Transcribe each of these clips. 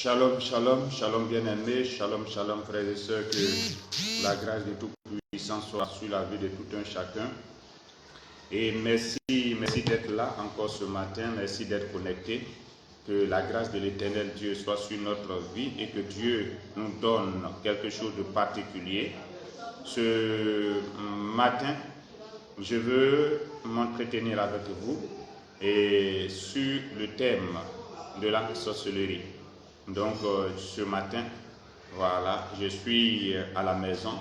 Shalom, shalom, shalom bien-aimés, shalom, shalom frères et sœurs, que la grâce de Tout-Puissant soit sur la vie de tout un chacun. Et merci d'être là encore ce matin, merci d'être connecté. Que la grâce de l'Éternel Dieu soit sur notre vie et que Dieu nous donne quelque chose de particulier. Ce matin, je veux m'entretenir avec vous et sur le thème de la sorcellerie. Donc ce matin, voilà, je suis à la maison.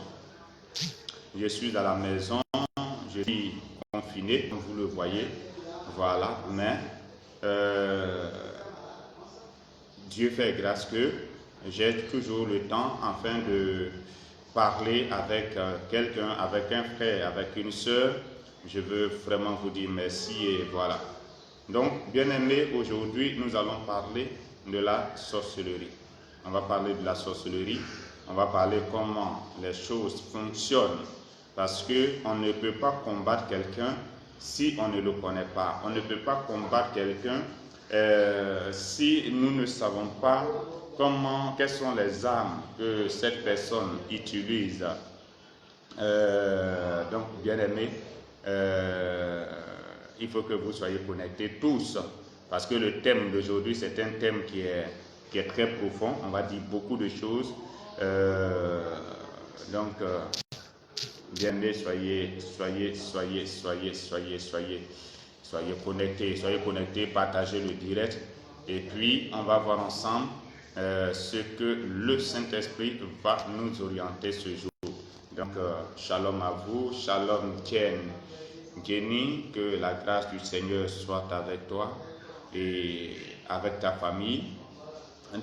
Je suis confiné, comme vous le voyez. Voilà, mais Dieu fait grâce que j'ai toujours le temps afin de parler avec quelqu'un, avec un frère, avec une sœur. Je veux vraiment vous dire merci et voilà. Donc, bien-aimés, aujourd'hui, nous allons parler de la sorcellerie. On va parler de la sorcellerie, on va parler comment les choses fonctionnent. Parce qu'on ne peut pas combattre quelqu'un si on ne le connaît pas. On ne peut pas combattre quelqu'un si nous ne savons pas quelles sont les armes que cette personne utilise. Donc, bien-aimés, il faut que vous soyez connectés tous, parce que le thème d'aujourd'hui, c'est un thème qui est très profond. On va dire beaucoup de choses. Bien-aimés, soyez connectés, partagez le direct. Et puis, on va voir ensemble ce que le Saint-Esprit va nous orienter ce jour. Donc, shalom à vous, shalom Jenny, que la grâce du Seigneur soit avec toi et avec ta famille.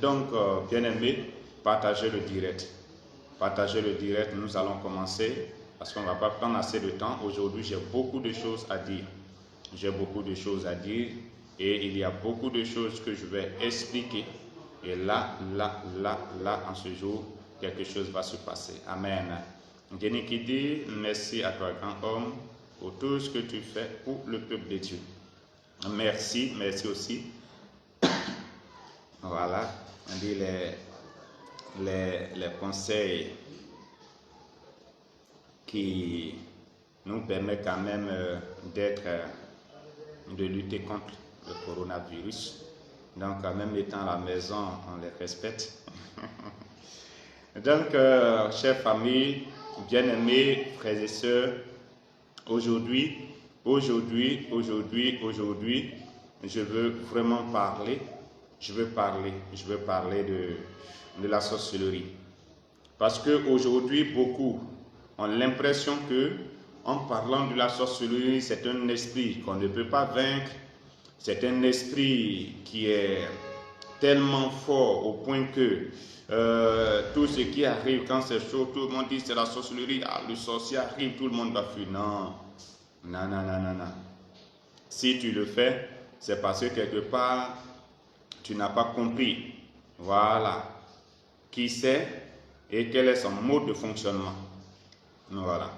Donc, bien-aimés, partagez le direct. Partagez le direct, nous allons commencer parce qu'on ne va pas prendre assez de temps. Aujourd'hui, j'ai beaucoup de choses à dire. Et il y a beaucoup de choses que je vais expliquer. Et là, en ce jour, quelque chose va se passer. Amen. Jenny qui dit, merci à toi, grand homme, pour tout ce que tu fais pour le peuple de Dieu. Merci aussi. Voilà, on dit les conseils qui nous permettent quand même de lutter contre le coronavirus. Donc, même étant à la maison, on les respecte. Donc, chère famille, bien-aimés, frères et sœurs, aujourd'hui, je veux vraiment parler. Je veux parler de la sorcellerie. Parce qu'aujourd'hui, beaucoup ont l'impression que, en parlant de la sorcellerie, c'est un esprit qu'on ne peut pas vaincre. C'est un esprit qui est tellement fort au point que tout ce qui arrive quand c'est chaud, tout le monde dit c'est la sorcellerie. Ah, le sorcier arrive, tout le monde va fuir. Non. Si tu le fais, c'est parce que quelque part, tu n'as pas compris. Voilà. Qui c'est et quel est son mode de fonctionnement. Voilà.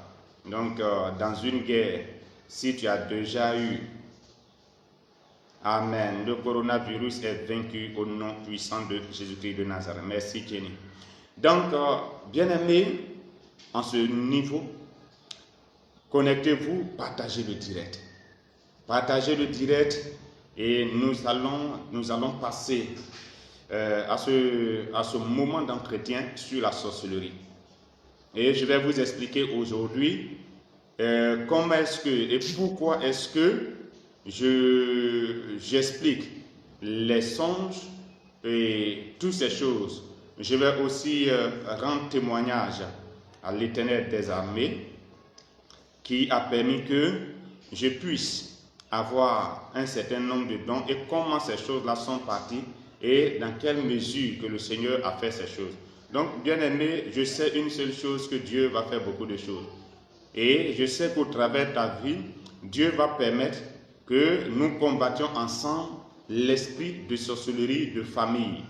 Donc, dans une guerre, si tu as déjà eu, amen, le coronavirus est vaincu au nom puissant de Jésus-Christ de Nazareth. Merci, Jenny. Donc, bien-aimés, en ce niveau, connectez-vous, partagez le direct. Partagez le direct et nous allons passer à ce moment d'entretien sur la sorcellerie. Et je vais vous expliquer aujourd'hui comment est-ce que et pourquoi est-ce que j'explique les songes et toutes ces choses. Je vais aussi rendre témoignage à l'Éternel des armées qui a permis que je puisse avoir un certain nombre de dons et comment ces choses-là sont parties et dans quelle mesure que le Seigneur a fait ces choses. Donc, bien aimé, je sais une seule chose, que Dieu va faire beaucoup de choses. Et je sais qu'au travers de ta vie, Dieu va permettre que nous combattions ensemble l'esprit de sorcellerie de famille.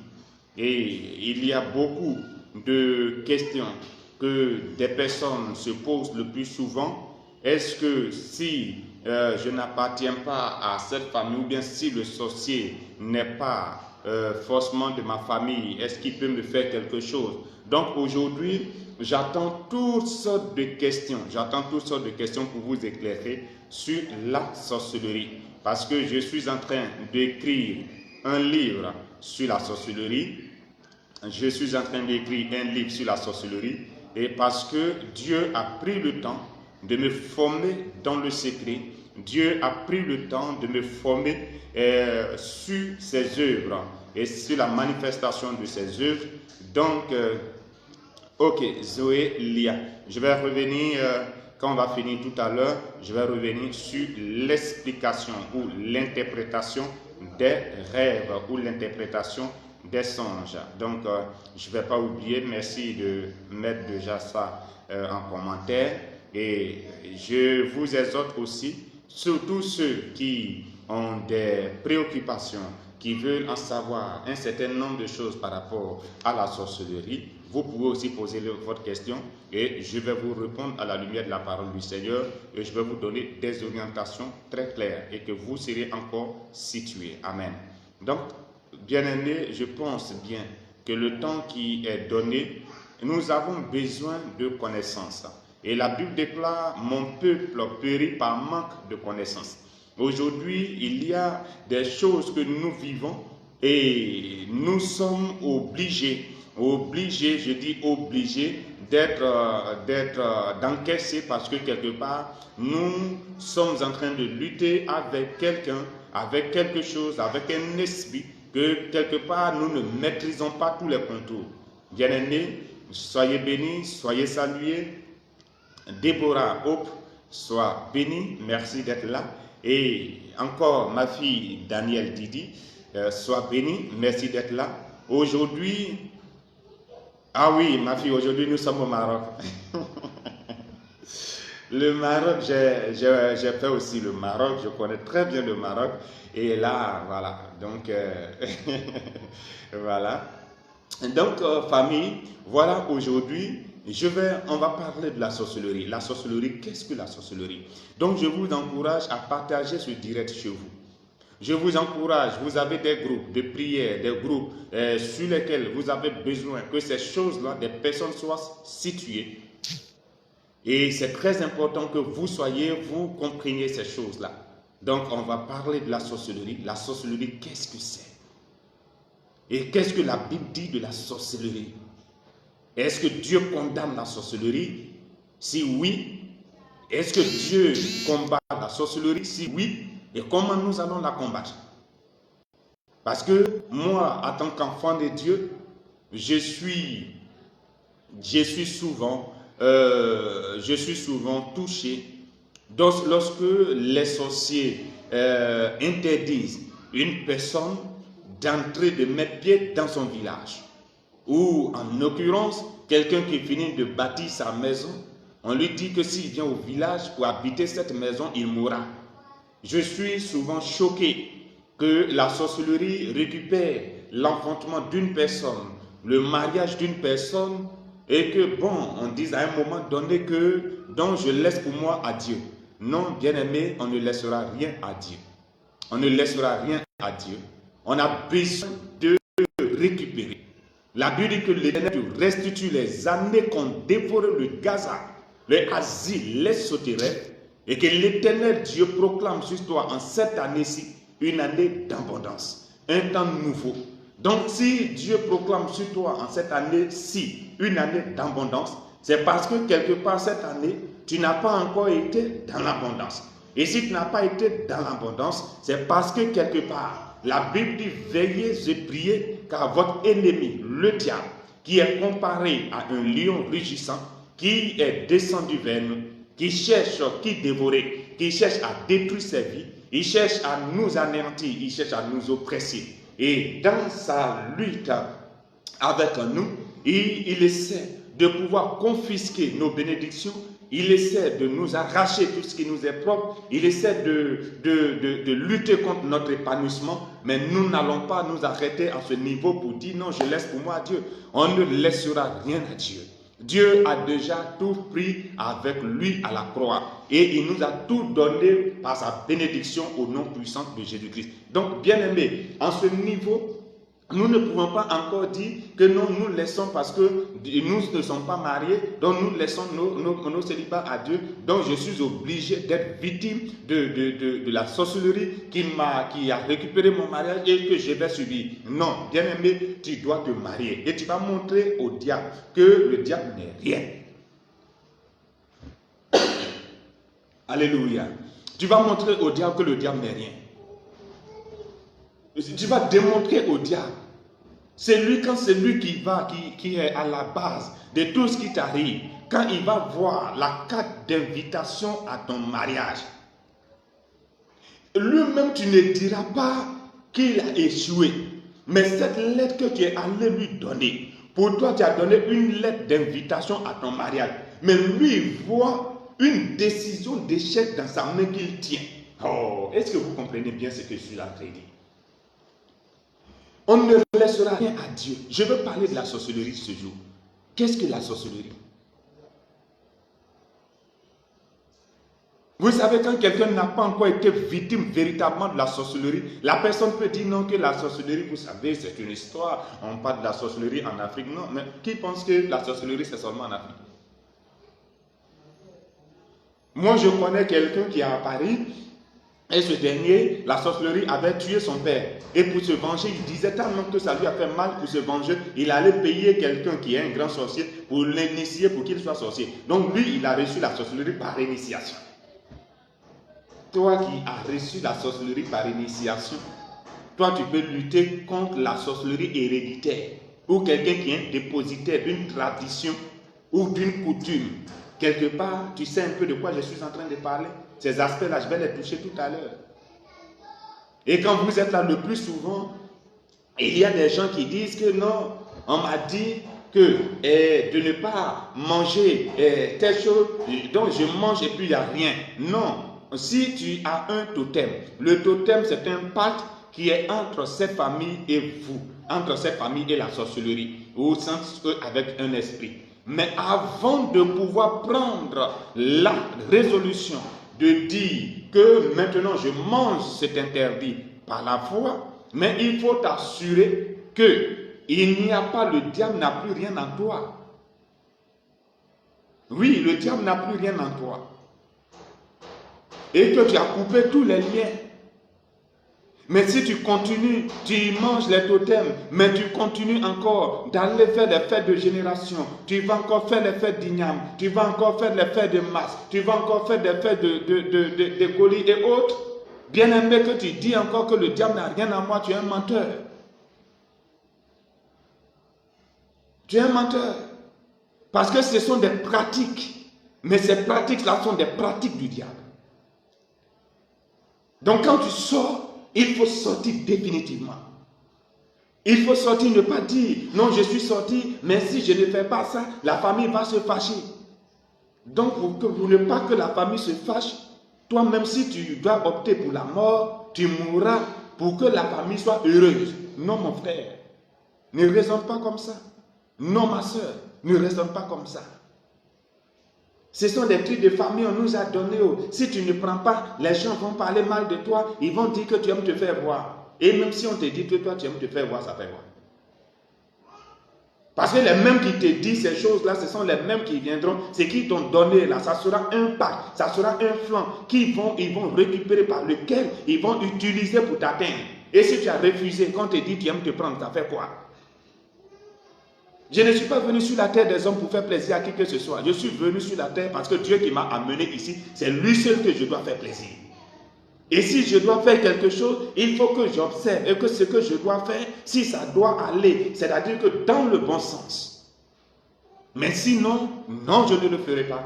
Et il y a beaucoup de questions que des personnes se posent le plus souvent. Est-ce que si je n'appartiens pas à cette famille, ou bien si le sorcier n'est pas forcément de ma famille. Est-ce qu'il peut me faire quelque chose? Donc aujourd'hui, j'attends toutes sortes de questions. J'attends toutes sortes de questions pour vous éclairer sur la sorcellerie. Parce que je suis en train d'écrire un livre sur la sorcellerie. Je suis en train d'écrire un livre sur la sorcellerie. Et parce que Dieu a pris le temps de me former dans le secret. Dieu a pris le temps de me former sur ses œuvres et sur la manifestation de ses œuvres. Donc, ok, Zoé, Lia, je vais revenir, quand on va finir tout à l'heure, je vais revenir sur l'explication ou l'interprétation des rêves ou l'interprétation des songes. Donc, je ne vais pas oublier, merci de mettre déjà ça en commentaire. Et je vous exhorte aussi, surtout ceux qui ont des préoccupations, qui veulent en savoir un certain nombre de choses par rapport à la sorcellerie, vous pouvez aussi poser votre question et je vais vous répondre à la lumière de la parole du Seigneur et je vais vous donner des orientations très claires et que vous serez encore situés. Amen. Donc, bien-aimés, je pense bien que le temps qui est donné, nous avons besoin de connaissances. Et la Bible déclare « Mon peuple périt par manque de connaissances ». Aujourd'hui, il y a des choses que nous vivons et nous sommes obligés, je dis obligés, d'encaisser parce que quelque part, nous sommes en train de lutter avec quelqu'un, avec quelque chose, avec un esprit que quelque part nous ne maîtrisons pas tous les contours. Bien-aimés, soyez bénis, soyez salués. Déborah Hope, sois bénie, merci d'être là. Et encore ma fille Danielle Didi, sois bénie, merci d'être là. Aujourd'hui, ah oui, ma fille, aujourd'hui nous sommes au Maroc. Le Maroc, j'ai fait aussi le Maroc, je connais très bien le Maroc. Et là, voilà, donc, voilà. Donc, famille, voilà, aujourd'hui, on va parler de la sorcellerie. La sorcellerie, qu'est-ce que la sorcellerie? Donc, je vous encourage à partager ce direct chez vous. Je vous encourage, vous avez des groupes de prière, des groupes sur lesquels vous avez besoin que ces choses-là, des personnes soient situées. Et c'est très important que vous compreniez ces choses-là. Donc, on va parler de la sorcellerie. La sorcellerie, qu'est-ce que c'est? Et qu'est-ce que la Bible dit de la sorcellerie? Est-ce que Dieu condamne la sorcellerie? Si oui, est-ce que Dieu combat la sorcellerie? Si oui, et comment nous allons la combattre? Parce que moi, en tant qu'enfant de Dieu, je suis souvent touché lorsque les sorciers interdisent une personne d'entrer, de mettre pied dans son village. Ou en l'occurrence, quelqu'un qui finit de bâtir sa maison, on lui dit que s'il vient au village pour habiter cette maison, il mourra. Je suis souvent choqué que la sorcellerie récupère l'enfantement d'une personne, le mariage d'une personne, et que bon, on dise à un moment donné que donc je laisse pour moi à Dieu. Non, bien-aimé, on ne laissera rien à Dieu. On ne laissera rien à Dieu. On a besoin de récupérer. La Bible dit que l'Éternel restitue les années qu'ont dévoré le Gaza, le asile, les sauterelles, et que l'Éternel Dieu proclame sur toi en cette année-ci une année d'abondance, un temps nouveau. Donc si Dieu proclame sur toi en cette année-ci une année d'abondance, c'est parce que quelque part cette année, tu n'as pas encore été dans l'abondance. Et si tu n'as pas été dans l'abondance, c'est parce que quelque part, la Bible dit veillez et priez car votre ennemi, le diable, qui est comparé à un lion rugissant, qui est descendu vers nous, qui cherche qui dévorer, qui cherche à détruire sa vie, il cherche à nous anéantir, il cherche à nous oppresser. Et dans sa lutte avec nous, il essaie de pouvoir confisquer nos bénédictions, il essaie de nous arracher tout ce qui nous est propre, il essaie de lutter contre notre épanouissement, mais nous n'allons pas nous arrêter à ce niveau pour dire non, je laisse pour moi à Dieu. On ne laissera rien à Dieu. Dieu a déjà tout pris avec lui à la croix et il nous a tout donné par sa bénédiction au nom puissant de Jésus-Christ. Donc, bien-aimés, en ce niveau, Nous ne pouvons pas encore dire que non, nous laissons parce que nous ne sommes pas mariés, donc nous laissons nos célibats à Dieu, donc je suis obligé d'être victime de la sorcellerie qui a récupéré mon mariage et que je vais subir. Non, bien-aimé, tu dois te marier et tu vas montrer au diable que le diable n'est rien. Alléluia. Tu vas montrer au diable que le diable n'est rien. Tu vas démontrer au diable. C'est lui, quand c'est lui qui est à la base de tout ce qui t'arrive, quand il va voir la carte d'invitation à ton mariage, lui-même tu ne diras pas qu'il a échoué. Mais cette lettre que tu es allé lui donner, pour toi tu as donné une lettre d'invitation à ton mariage. Mais lui il voit une décision d'échec dans sa main qu'il tient. Oh, est-ce que vous comprenez bien ce que je suis en train de dire? On ne laissera rien à Dieu. Je veux parler de la sorcellerie ce jour. Qu'est-ce que la sorcellerie? Vous savez, quand quelqu'un n'a pas encore été victime véritablement de la sorcellerie, la personne peut dire non, que la sorcellerie, vous savez, c'est une histoire. On parle de la sorcellerie en Afrique. Non, mais qui pense que la sorcellerie, c'est seulement en Afrique? Moi, je connais quelqu'un qui est à Paris. Et ce dernier, la sorcellerie avait tué son père. Et pour se venger, il disait tellement que ça lui a fait mal. Pour se venger, il allait payer quelqu'un qui est un grand sorcier pour l'initier, pour qu'il soit sorcier. Donc lui, il a reçu la sorcellerie par initiation. Toi qui as reçu la sorcellerie par initiation, toi tu peux lutter contre la sorcellerie héréditaire. Ou quelqu'un qui est dépositaire d'une tradition ou d'une coutume. Quelque part, tu sais un peu de quoi je suis en train de parler. Ces aspects-là, je vais les toucher tout à l'heure. Et quand vous êtes là le plus souvent, il y a des gens qui disent que non, on m'a dit que de ne pas manger telle chose, donc je mange et puis il n'y a rien. Non, si tu as un totem, le totem c'est un pacte qui est entre cette famille et vous, entre cette famille et la sorcellerie, au sens avec un esprit. Mais avant de pouvoir prendre la résolution de dire que maintenant je mange cet interdit par la foi, mais il faut t'assurer qu'il n'y a pas, le diable n'a plus rien en toi. Oui, le diable n'a plus rien en toi. Et que tu as coupé tous les liens. Mais si tu continues, tu manges les totems, mais tu continues encore d'aller faire les fêtes de génération, tu vas encore faire les fêtes d'igname, tu vas encore faire les fêtes de masse, tu vas encore faire des fêtes de colis et autres, bien aimé que tu dis encore que le diable n'a rien à moi, tu es un menteur. Tu es un menteur. Parce que ce sont des pratiques, mais ces pratiques-là sont des pratiques du diable. Donc quand tu sors, il faut sortir définitivement. Il faut sortir, ne pas dire, non, je suis sorti, mais si je ne fais pas ça, la famille va se fâcher. Donc, pour ne pas que la famille se fâche, toi-même, si tu dois opter pour la mort, tu mourras pour que la famille soit heureuse. Non, mon frère, ne raisonne pas comme ça. Non, ma soeur, ne raisonne pas comme ça. Ce sont des trucs de famille on nous a donné. Si tu ne prends pas, les gens vont parler mal de toi. Ils vont dire que tu aimes te faire voir. Et même si on te dit que toi tu aimes te faire voir, ça fait quoi? Parce que les mêmes qui te disent ces choses-là, ce sont les mêmes qui viendront. C'est qui t'ont donné là. Ça sera un pacte, ça sera un flanc ils vont récupérer par lequel ils vont utiliser pour t'atteindre. Et si tu as refusé, quand on te dit tu aimes te prendre, ça fait quoi? Je ne suis pas venu sur la terre des hommes pour faire plaisir à qui que ce soit. Je suis venu sur la terre parce que Dieu qui m'a amené ici, c'est lui seul que je dois faire plaisir. Et si je dois faire quelque chose, il faut que j'observe et que ce que je dois faire, si ça doit aller, c'est-à-dire que dans le bon sens. Mais sinon, non, je ne le ferai pas.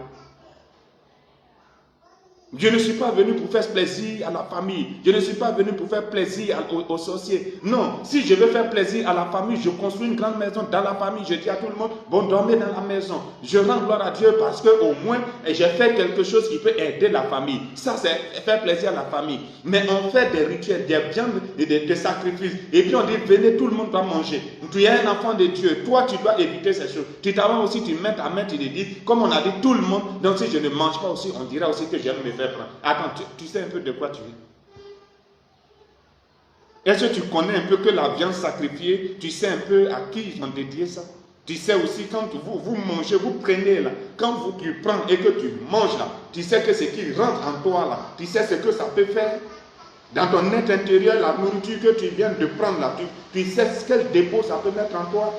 Je ne suis pas venu pour faire plaisir à la famille. Je ne suis pas venu pour faire plaisir aux sorciers. Non, si je veux faire plaisir à la famille, je construis une grande maison dans la famille. Je dis à tout le monde, bon, dormez dans la maison. Je rends gloire à Dieu parce qu'au moins, j'ai fait quelque chose qui peut aider la famille. Ça, c'est faire plaisir à la famille. Mais on fait des rituels, des viandes et des sacrifices. Et puis on dit, venez, tout le monde doit manger. Tu es un enfant de Dieu. Toi, tu dois éviter ces choses. Tu t'avais aussi, tu mets ta main, tu te dis, comme on a dit tout le monde, donc si je ne mange pas aussi, on dira aussi que j'aime me faire prendre. Attends, tu sais un peu de quoi tu es. Est-ce que tu connais un peu que la viande sacrifiée, tu sais un peu à qui ils ont dédié ça? Tu sais aussi, quand vous mangez, vous prenez là, quand tu prends et que tu manges là, tu sais que ce qui rentre en toi là, tu sais ce que ça peut faire. Dans ton être intérieur, la nourriture que tu viens de prendre là, tu sais quel dépôt ça peut mettre en toi.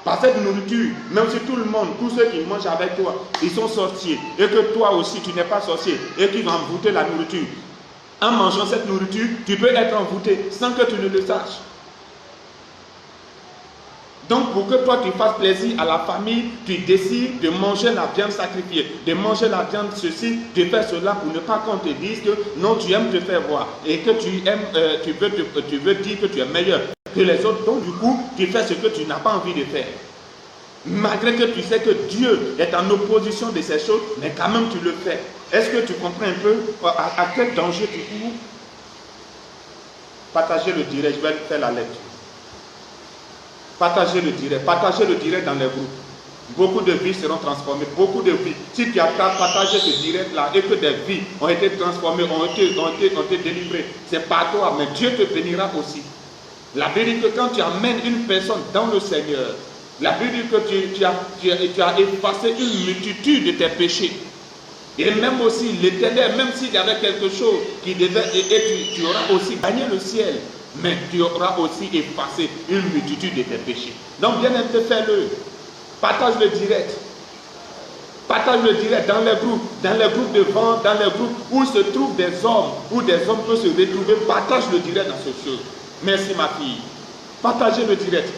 Par cette nourriture, même si tout le monde, tous ceux qui mangent avec toi, ils sont sorciers, et que toi aussi tu n'es pas sorcier, et qu'ils vont envoûter la nourriture. En mangeant cette nourriture, tu peux être envoûté sans que tu ne le saches. Donc pour que toi tu fasses plaisir à la famille, tu décides de manger la viande sacrifiée, de manger la viande ceci, de faire cela pour ne pas qu'on te dise que non, tu aimes te faire voir et que tu veux dire que tu es meilleur que les autres. Donc du coup, tu fais ce que tu n'as pas envie de faire. Malgré que tu sais que Dieu est en opposition de ces choses, mais quand même tu le fais. Est-ce que tu comprends un peu à quel danger tu cours? Partagez le direct, je vais faire la lecture. Partagez le direct dans les groupes. Beaucoup de vies seront transformées, beaucoup de vies. Si tu as partagé ce direct-là et que des vies ont été transformées, ont été délivrées, c'est par toi, mais Dieu te bénira aussi. La Bible dit que quand tu amènes une personne dans le Seigneur, la Bible dit que tu as effacé une multitude de tes péchés. Et même aussi l'Éternel, même s'il y avait quelque chose qui devait, et tu auras aussi gagné le ciel, mais tu auras aussi effacé une multitude de tes péchés. Donc bien aimé, fais-le. Partage le direct. Partage le direct dans les groupes de vente, dans les groupes où se trouvent des hommes, où des hommes peuvent se retrouver. Partage le direct dans ces choses. Merci ma fille. Partagez le direct.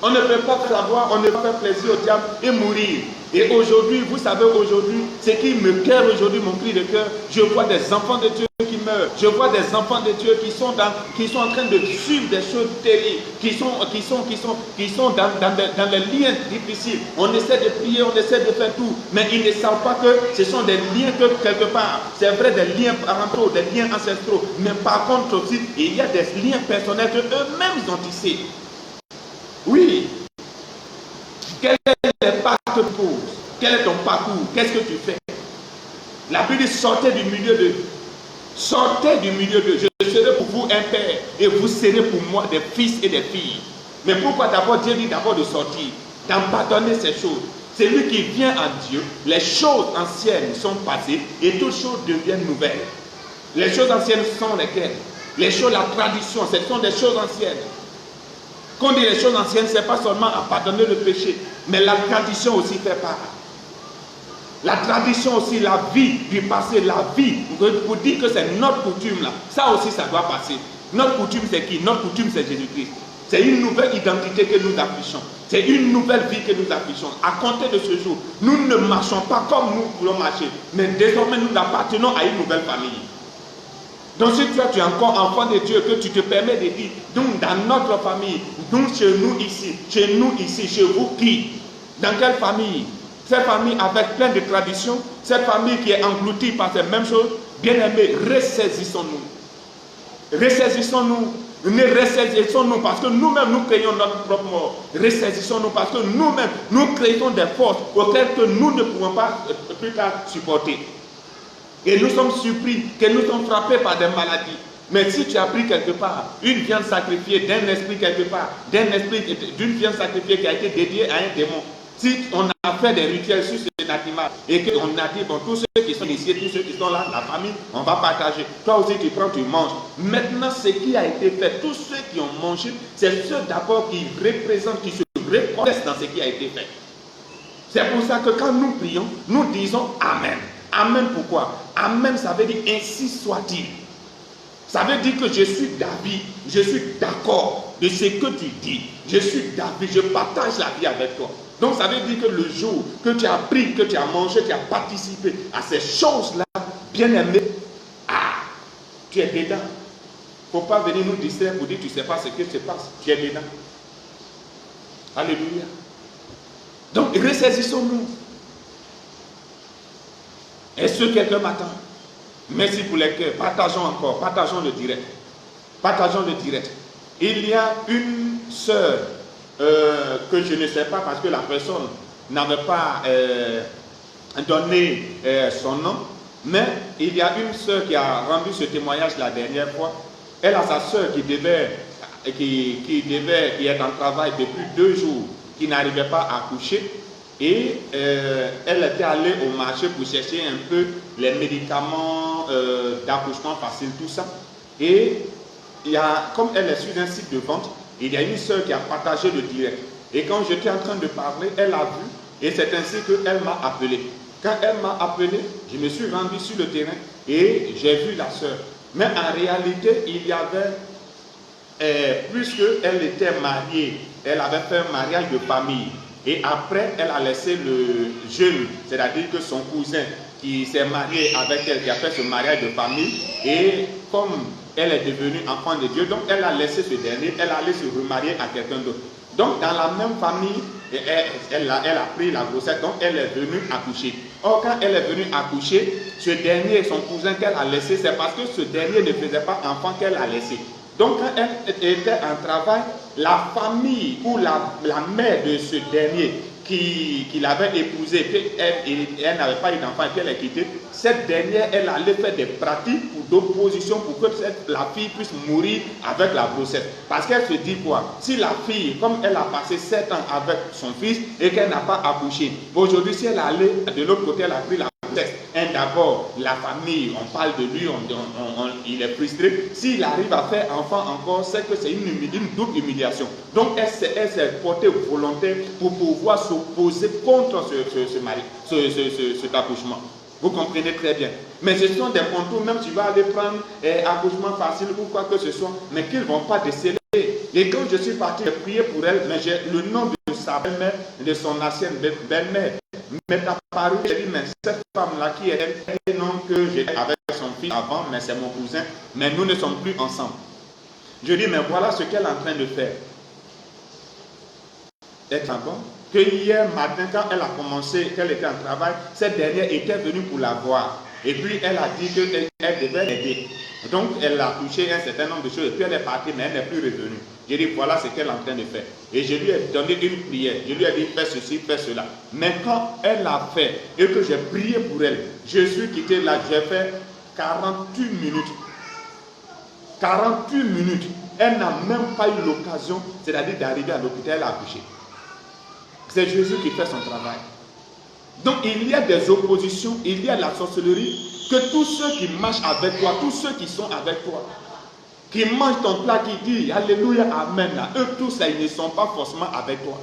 On ne peut pas savoir, on ne peut pas faire plaisir au diable et mourir. Et aujourd'hui, vous savez, aujourd'hui, ce qui me cœur aujourd'hui, mon cri de cœur, je vois des enfants de Dieu qui meurent. Je vois des enfants de Dieu qui sont en train de suivre des choses terribles, qui sont dans les liens difficiles. On essaie de prier, on essaie de faire tout, mais ils ne savent pas que ce sont des liens que quelque part, c'est vrai, des liens parentaux, des liens ancestraux, mais par contre aussi, il y a des liens personnels que eux-mêmes ont tissés. Oui. Quel est le parcours? Quel est ton parcours? Qu'est-ce que tu fais? La Bible dit sortez du milieu d'eux. Sortez du milieu d'eux. Je serai pour vous un père et vous serez pour moi des fils et des filles. Mais pourquoi d'abord Dieu dit d'abord de sortir, d'abandonner ces choses? C'est lui qui vient à Dieu. Les choses anciennes sont passées et toutes choses deviennent nouvelles. Les choses anciennes sont lesquelles? Les choses, la tradition, ce sont des choses anciennes. Quand on dit les choses anciennes, ce n'est pas seulement à pardonner le péché, mais la tradition aussi fait part. La tradition aussi, la vie du passé, la vie, pour dire que c'est notre coutume là, ça aussi ça doit passer. Notre coutume c'est qui? Notre coutume c'est Jésus-Christ. C'est une nouvelle identité que nous affichons. C'est une nouvelle vie que nous affichons. À compter de ce jour, nous ne marchons pas comme nous voulons marcher, mais désormais nous appartenons à une nouvelle famille. Donc si toi tu es encore enfant de Dieu, que tu te permets de dire, donc dans notre famille, donc chez nous ici, chez vous qui? Dans quelle famille? Cette famille avec plein de traditions, cette famille qui est engloutie par ces mêmes choses, bien aimés, ressaisissons-nous. Ressaisissons-nous. Ne ressaisissons-nous parce que nous-mêmes nous créons notre propre mort. Ressaisissons-nous parce que nous-mêmes nous créons des forces auxquelles que nous ne pouvons pas plus tard supporter. Et nous sommes surpris, que nous sommes frappés par des maladies. Mais si tu as pris quelque part une viande sacrifiée d'un esprit quelque part, d'une viande sacrifiée qui a été dédiée à un démon, si on a fait des rituels sur cet animal et qu'on a dit, bon, tous ceux qui sont initiés, tous ceux qui sont là, la famille, on va partager. Toi aussi tu prends, tu manges. Maintenant, ce qui a été fait, tous ceux qui ont mangé, c'est ceux d'abord qui représentent, qui se reconnaissent dans ce qui a été fait. C'est pour ça que quand nous prions, nous disons Amen. Amen pourquoi? Amen, ça veut dire ainsi soit-il. Ça veut dire que je suis d'avis, je suis d'accord de ce que tu dis. Je suis d'avis, je partage la vie avec toi. Donc ça veut dire que le jour que tu as pris, que tu as mangé, tu as participé à ces choses-là, bien aimé, tu es dedans. Il ne faut pas venir nous distraire pour dire tu ne sais pas ce qui se passe. Tu es dedans. Alléluia. Donc ressaisissons-nous. Et ce quelqu'un m'attend. Merci pour les cœurs. Partageons encore. Partageons le direct. Partageons le direct. Il y a une sœur que je ne sais pas parce que la personne n'avait pas donné son nom. Mais il y a une sœur qui a rendu ce témoignage la dernière fois. Elle a sa soeur qui est en travail depuis 2 jours, qui n'arrivait pas à coucher. Et elle était allée au marché pour chercher un peu les médicaments d'accouchement facile, tout ça. Et comme elle est sur un site de vente, il y a une soeur qui a partagé le direct. Et quand j'étais en train de parler, elle a vu, et c'est ainsi qu'elle m'a appelé. Quand elle m'a appelé, je me suis rendu sur le terrain et j'ai vu la soeur. Mais en réalité, il y avait, puisqu'elle était mariée, elle avait fait un mariage de famille. Et après, elle a laissé le jeune, c'est-à-dire que son cousin qui s'est marié avec elle, qui a fait ce mariage de famille. Et comme elle est devenue enfant de Dieu, donc elle a laissé ce dernier, elle allait se remarier à quelqu'un d'autre. Donc dans la même famille, elle a pris la grossesse, donc elle est venue accoucher. Or quand elle est venue accoucher, ce dernier, son cousin qu'elle a laissé, c'est parce que ce dernier ne faisait pas enfant qu'elle a laissé. Donc quand elle était en travail, la famille ou la mère de ce dernier qui l'avait épousé, elle n'avait pas eu d'enfant et qu'elle a quitté, cette dernière, elle allait faire des pratiques d'opposition pour que la fille puisse mourir avec la grossesse. Parce qu'elle se dit quoi? Si la fille, comme elle a passé 7 ans avec son fils et qu'elle n'a pas accouché, aujourd'hui si elle allait de l'autre côté, elle a pris la grossesse. D'abord, la famille, on parle de lui, il est frustré. S'il arrive à faire enfant encore, c'est que c'est une double humiliation. Donc elle s'est portée volontaire pour pouvoir s'opposer contre cet accouchement. Vous comprenez très bien. Mais ce sont des contours, même tu vas aller prendre accouchement facile ou quoi que ce soit, mais qu'ils ne vont pas déceler. Et quand je suis parti prier pour elle, mais j'ai le nom de sa belle-mère, de son ancienne belle-mère, m'est apparu. J'ai dit, mais cette femme-là qui est elle, non que j'étais avec son fils avant, mais c'est mon cousin, mais nous ne sommes plus ensemble. Je dis, mais voilà ce qu'elle est en train de faire. Est bon que hier matin, quand elle a commencé, qu'elle était en travail, cette dernière était venue pour la voir. Et puis elle a dit qu'elle devait l'aider. Donc elle a touché un certain nombre de choses. Et puis elle est partie, mais elle n'est plus revenue. J'ai dit, voilà ce qu'elle est en train de faire. Et je lui ai donné une prière. Je lui ai dit, fais ceci, fais cela. Mais quand elle l'a fait et que j'ai prié pour elle, je suis quitté là, j'ai fait 48 minutes. 48 minutes. Elle n'a même pas eu l'occasion, c'est-à-dire d'arriver à l'hôpital, elle a accouché. C'est Jésus qui fait son travail. Donc il y a des oppositions, il y a la sorcellerie, que tous ceux qui marchent avec toi, tous ceux qui sont avec toi, qui mangent ton plat, qui disent Alléluia, Amen, là, eux tous là, ils ne sont pas forcément avec toi.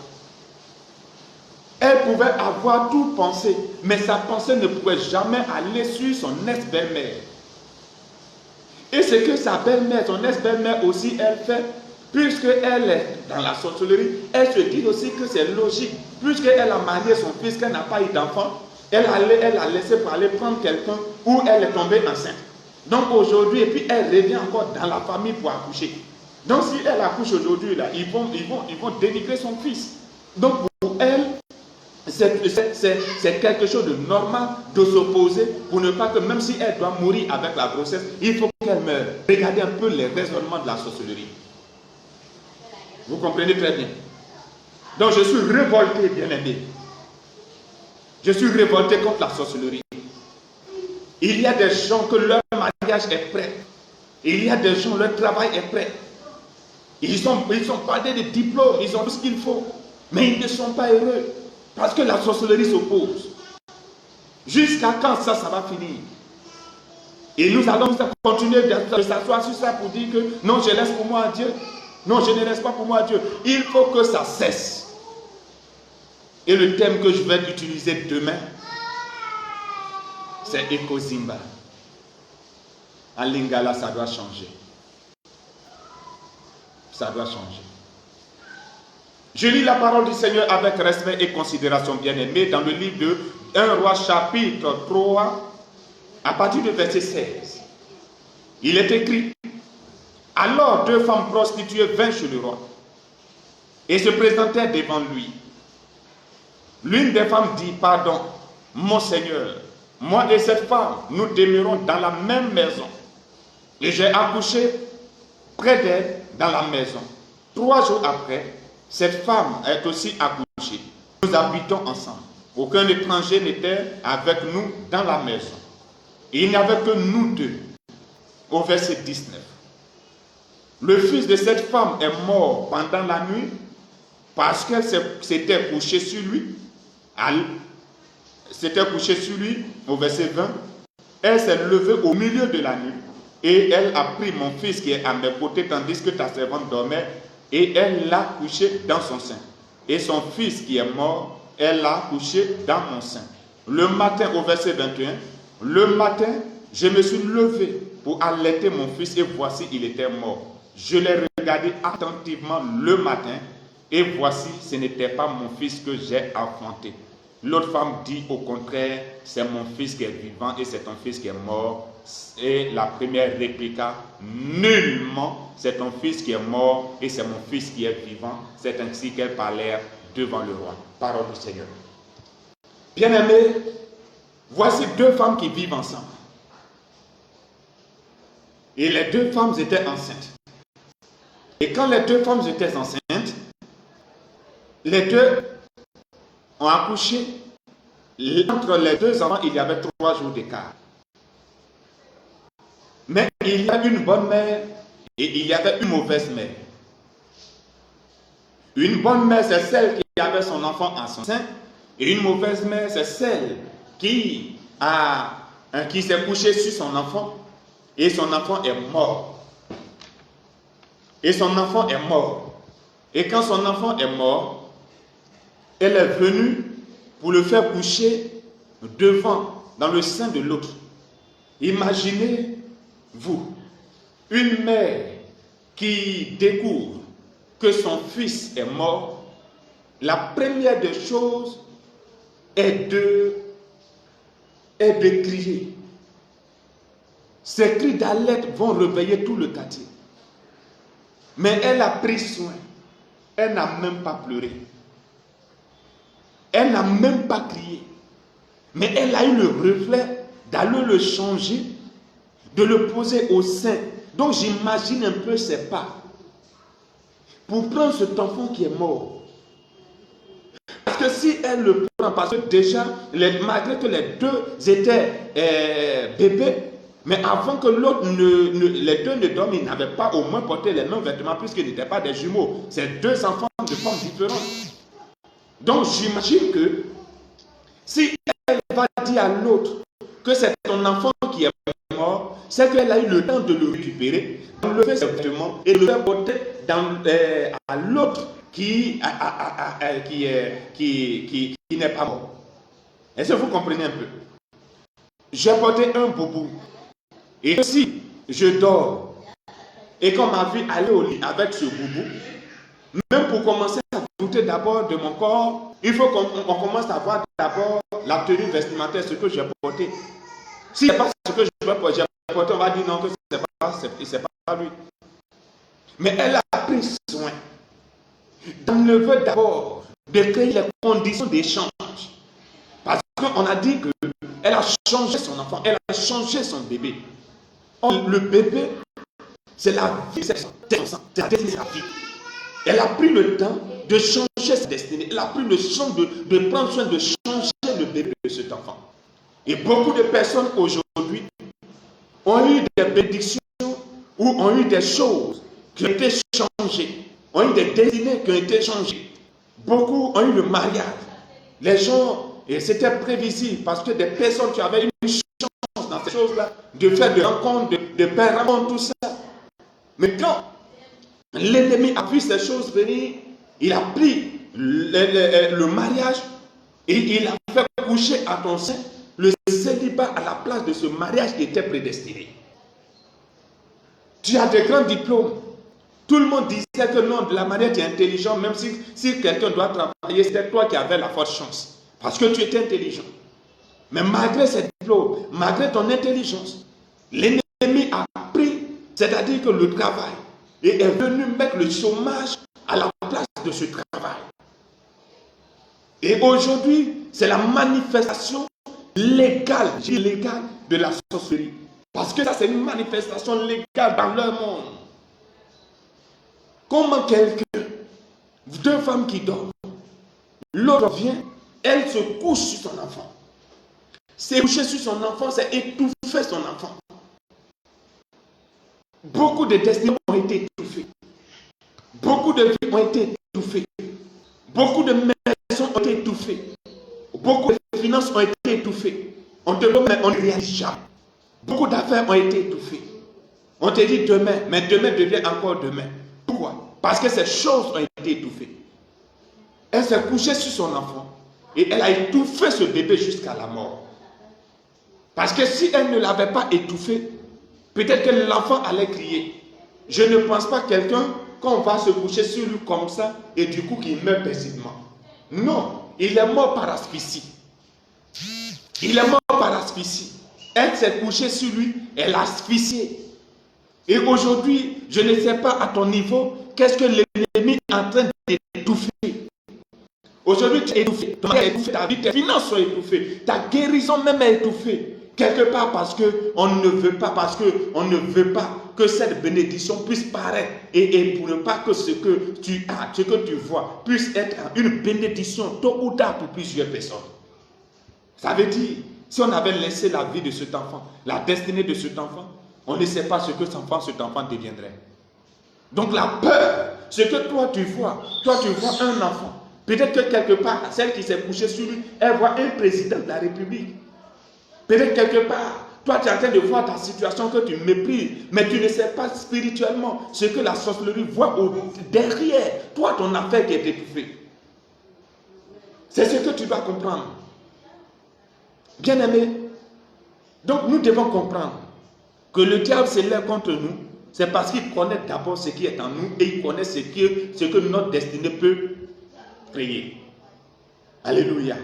Elle pouvait avoir tout pensé, mais sa pensée ne pouvait jamais aller sur son ex-belle-mère. Et ce que sa belle-mère, son ex-belle-mère aussi, elle fait, puisqu'elle est dans la sorcellerie, elle se dit aussi que c'est logique. Puisqu'elle a marié son fils, qu'elle n'a pas eu d'enfant, elle a laissé pour aller prendre quelqu'un où elle est tombée enceinte. Donc aujourd'hui, et puis elle revient encore dans la famille pour accoucher. Donc si elle accouche aujourd'hui, là, ils vont dénigrer son fils. Donc pour elle, c'est quelque chose de normal de s'opposer pour ne pas que, même si elle doit mourir avec la grossesse, il faut qu'elle meure. Regardez un peu les raisonnements de la sorcellerie. Vous comprenez très bien. Donc je suis révolté, bien-aimé. Je suis révolté contre la sorcellerie. Il y a des gens que leur mariage est prêt. Il y a des gens, leur travail est prêt. Ils ont parlé de diplômes, ils ont tout ce qu'il faut. Mais ils ne sont pas heureux. Parce que la sorcellerie s'oppose. Jusqu'à quand ça va finir? Et nous allons continuer de s'asseoir sur ça pour dire que non, je laisse pour moi à Dieu. Non, je ne laisse pas pour moi à Dieu. Il faut que ça cesse. Et le thème que je vais utiliser demain, c'est Ekozimba. En Lingala, ça doit changer. Ça doit changer. Je lis la parole du Seigneur avec respect et considération, bien-aimé, dans le livre de 1 Roi chapitre 3, à partir du verset 16. Il est écrit, alors 2 femmes prostituées vinrent chez le roi et se présentèrent devant lui. L'une des femmes dit, pardon, mon Seigneur, moi et cette femme, nous demeurons dans la même maison. Et j'ai accouché près d'elle dans la maison. 3 jours après, cette femme est aussi accouchée. Nous habitons ensemble. Aucun étranger n'était avec nous dans la maison. Il n'y avait que nous deux. Au verset 19. Le fils de cette femme est mort pendant la nuit parce qu'elle s'était couchée sur lui. Elle s'était couchée sur lui, au verset 20. Elle s'est levée au milieu de la nuit et elle a pris mon fils qui est à mes côtés tandis que ta servante dormait et elle l'a couché dans son sein. Et son fils qui est mort, elle l'a couché dans mon sein. Le matin, au verset 21, le matin, je me suis levé pour allaiter mon fils et voici, il était mort. Je l'ai regardé attentivement le matin et voici, ce n'était pas mon fils que j'ai enfanté. L'autre femme dit au contraire, c'est mon fils qui est vivant et c'est ton fils qui est mort. Et la première répliqua, nullement, c'est ton fils qui est mort et c'est mon fils qui est vivant. C'est ainsi qu'elles parlèrent devant le roi. Parole du Seigneur. Bien-aimés, voici deux femmes qui vivent ensemble. Et les deux femmes étaient enceintes. Et quand les deux femmes étaient enceintes, les deux ont accouché. Entre les deux enfants, il y avait 3 jours d'écart. Mais il y a une bonne mère et il y avait une mauvaise mère. Une bonne mère, c'est celle qui avait son enfant en son sein. Et une mauvaise mère, c'est celle qui s'est couchée sur son enfant et son enfant est mort. Et son enfant est mort. Et quand son enfant est mort, elle est venue pour le faire coucher devant, dans le sein de l'autre. Imaginez-vous, une mère qui découvre que son fils est mort, la première des choses est de crier. Ces cris d'alerte vont réveiller tout le quartier. Mais elle a pris soin. Elle n'a même pas pleuré. Elle n'a même pas crié. Mais elle a eu le reflet d'aller le changer, de le poser au sein. Donc j'imagine un peu ses pas. Pour prendre cet enfant qui est mort. Parce que si elle le prend, parce que déjà, malgré que les deux étaient bébés, mais avant que l'autre, les deux ne dorment, ils n'avaient pas au moins porté les mêmes vêtements puisqu'ils n'étaient pas des jumeaux. C'est deux enfants de formes différentes. Donc j'imagine que si elle va dire à l'autre que c'est ton enfant qui est mort, c'est qu'elle a eu le temps de le récupérer, d'enlever ses vêtements et de le faire porter à l'autre qui n'est pas mort. Est-ce que vous comprenez un peu? J'ai porté un boubou. Et si je dors et qu'on m'a vu aller au lit avec ce boubou, même pour commencer à douter d'abord de mon corps, il faut qu'on commence à voir d'abord la tenue vestimentaire, ce que j'ai porté. Si ce n'est pas ce que j'ai porté, on va dire non, que ce n'est pas lui. Mais elle a pris soin d'enlever d'abord, de créer les conditions d'échange. Parce qu'on a dit qu'elle a changé son enfant, elle a changé son bébé. Or, le bébé, c'est la vie, c'est la destinée de sa vie. Elle a pris le temps de changer sa destinée. Elle a pris le temps de prendre soin de changer le bébé de cet enfant. Et beaucoup de personnes aujourd'hui ont eu des bénédictions ou ont eu des choses qui ont été changées, ont eu des destinées qui ont été changées. Beaucoup ont eu le mariage. Les gens, et c'était prévisible parce que des personnes qui avaient une chance dans ces choses-là, de faire des rencontres, de faire rencontres, tout ça. Mais quand l'ennemi a vu ces choses venir, il a pris le mariage et il a fait coucher à ton sein le célibat à la place de ce mariage qui était prédestiné. Tu as des grands diplômes. Tout le monde disait que non, de la manière tu es intelligent, même si quelqu'un doit travailler, c'était toi qui avais la forte chance. Parce que tu étais intelligent. Mais malgré ces diplômes, malgré ton intelligence, l'ennemi a pris, c'est-à-dire que le travail, et est venu mettre le chômage à la place de ce travail. Et aujourd'hui, c'est la manifestation légale de la sorcellerie. Parce que ça, c'est une manifestation légale dans leur monde. Comment deux femmes qui dorment, l'autre vient, elle se couche sur son enfant. C'est coucher sur son enfant, c'est étouffer son enfant. Beaucoup de destinées ont ont été étouffées. Beaucoup de vies ont été étouffées. Beaucoup de maisons ont été étouffées. Beaucoup de finances ont été étouffées. On te donne, mais on ne réalise jamais. Beaucoup d'affaires ont été étouffées. On te dit demain, mais demain devient encore demain. Pourquoi? Parce que ces choses ont été étouffées. Elle s'est couchée sur son enfant et elle a étouffé ce bébé jusqu'à la mort. Parce que si elle ne l'avait pas étouffé, peut-être que l'enfant allait crier. Je ne pense pas quelqu'un qu'on va se coucher sur lui comme ça et du coup qu'il meurt paisiblement. Non, il est mort par asphyxie. Il est mort par asphyxie. Elle s'est couchée sur lui, elle a asphyxié. Et aujourd'hui, je ne sais pas à ton niveau, qu'est-ce que l'ennemi est en train d'étouffer. Aujourd'hui, tu es étouffé, ton mari est étouffé, ta vie, tes finances sont étouffées, ta guérison même est étouffée. Quelque part parce qu'on ne veut pas, que cette bénédiction puisse paraître et pour ne pas que ce que tu as, ce que tu vois, puisse être une bénédiction tôt ou tard pour plusieurs personnes. Ça veut dire, si on avait laissé la vie de cet enfant, la destinée de cet enfant, on ne sait pas ce que cet enfant deviendrait. Donc la peur, ce que toi tu vois un enfant. Peut-être que quelque part, celle qui s'est couchée sur lui, elle voit un président de la République. Peut-être quelque part, toi tu es en train de voir ta situation que tu méprises, mais tu ne sais pas spirituellement ce que la sorcellerie voit derrière toi, ton affaire qui est étouffée. C'est ce que tu dois comprendre. Bien-aimé, donc nous devons comprendre que le diable s'élève contre nous, c'est parce qu'il connaît d'abord ce qui est en nous et il connaît ce que notre destinée peut créer. Alléluia.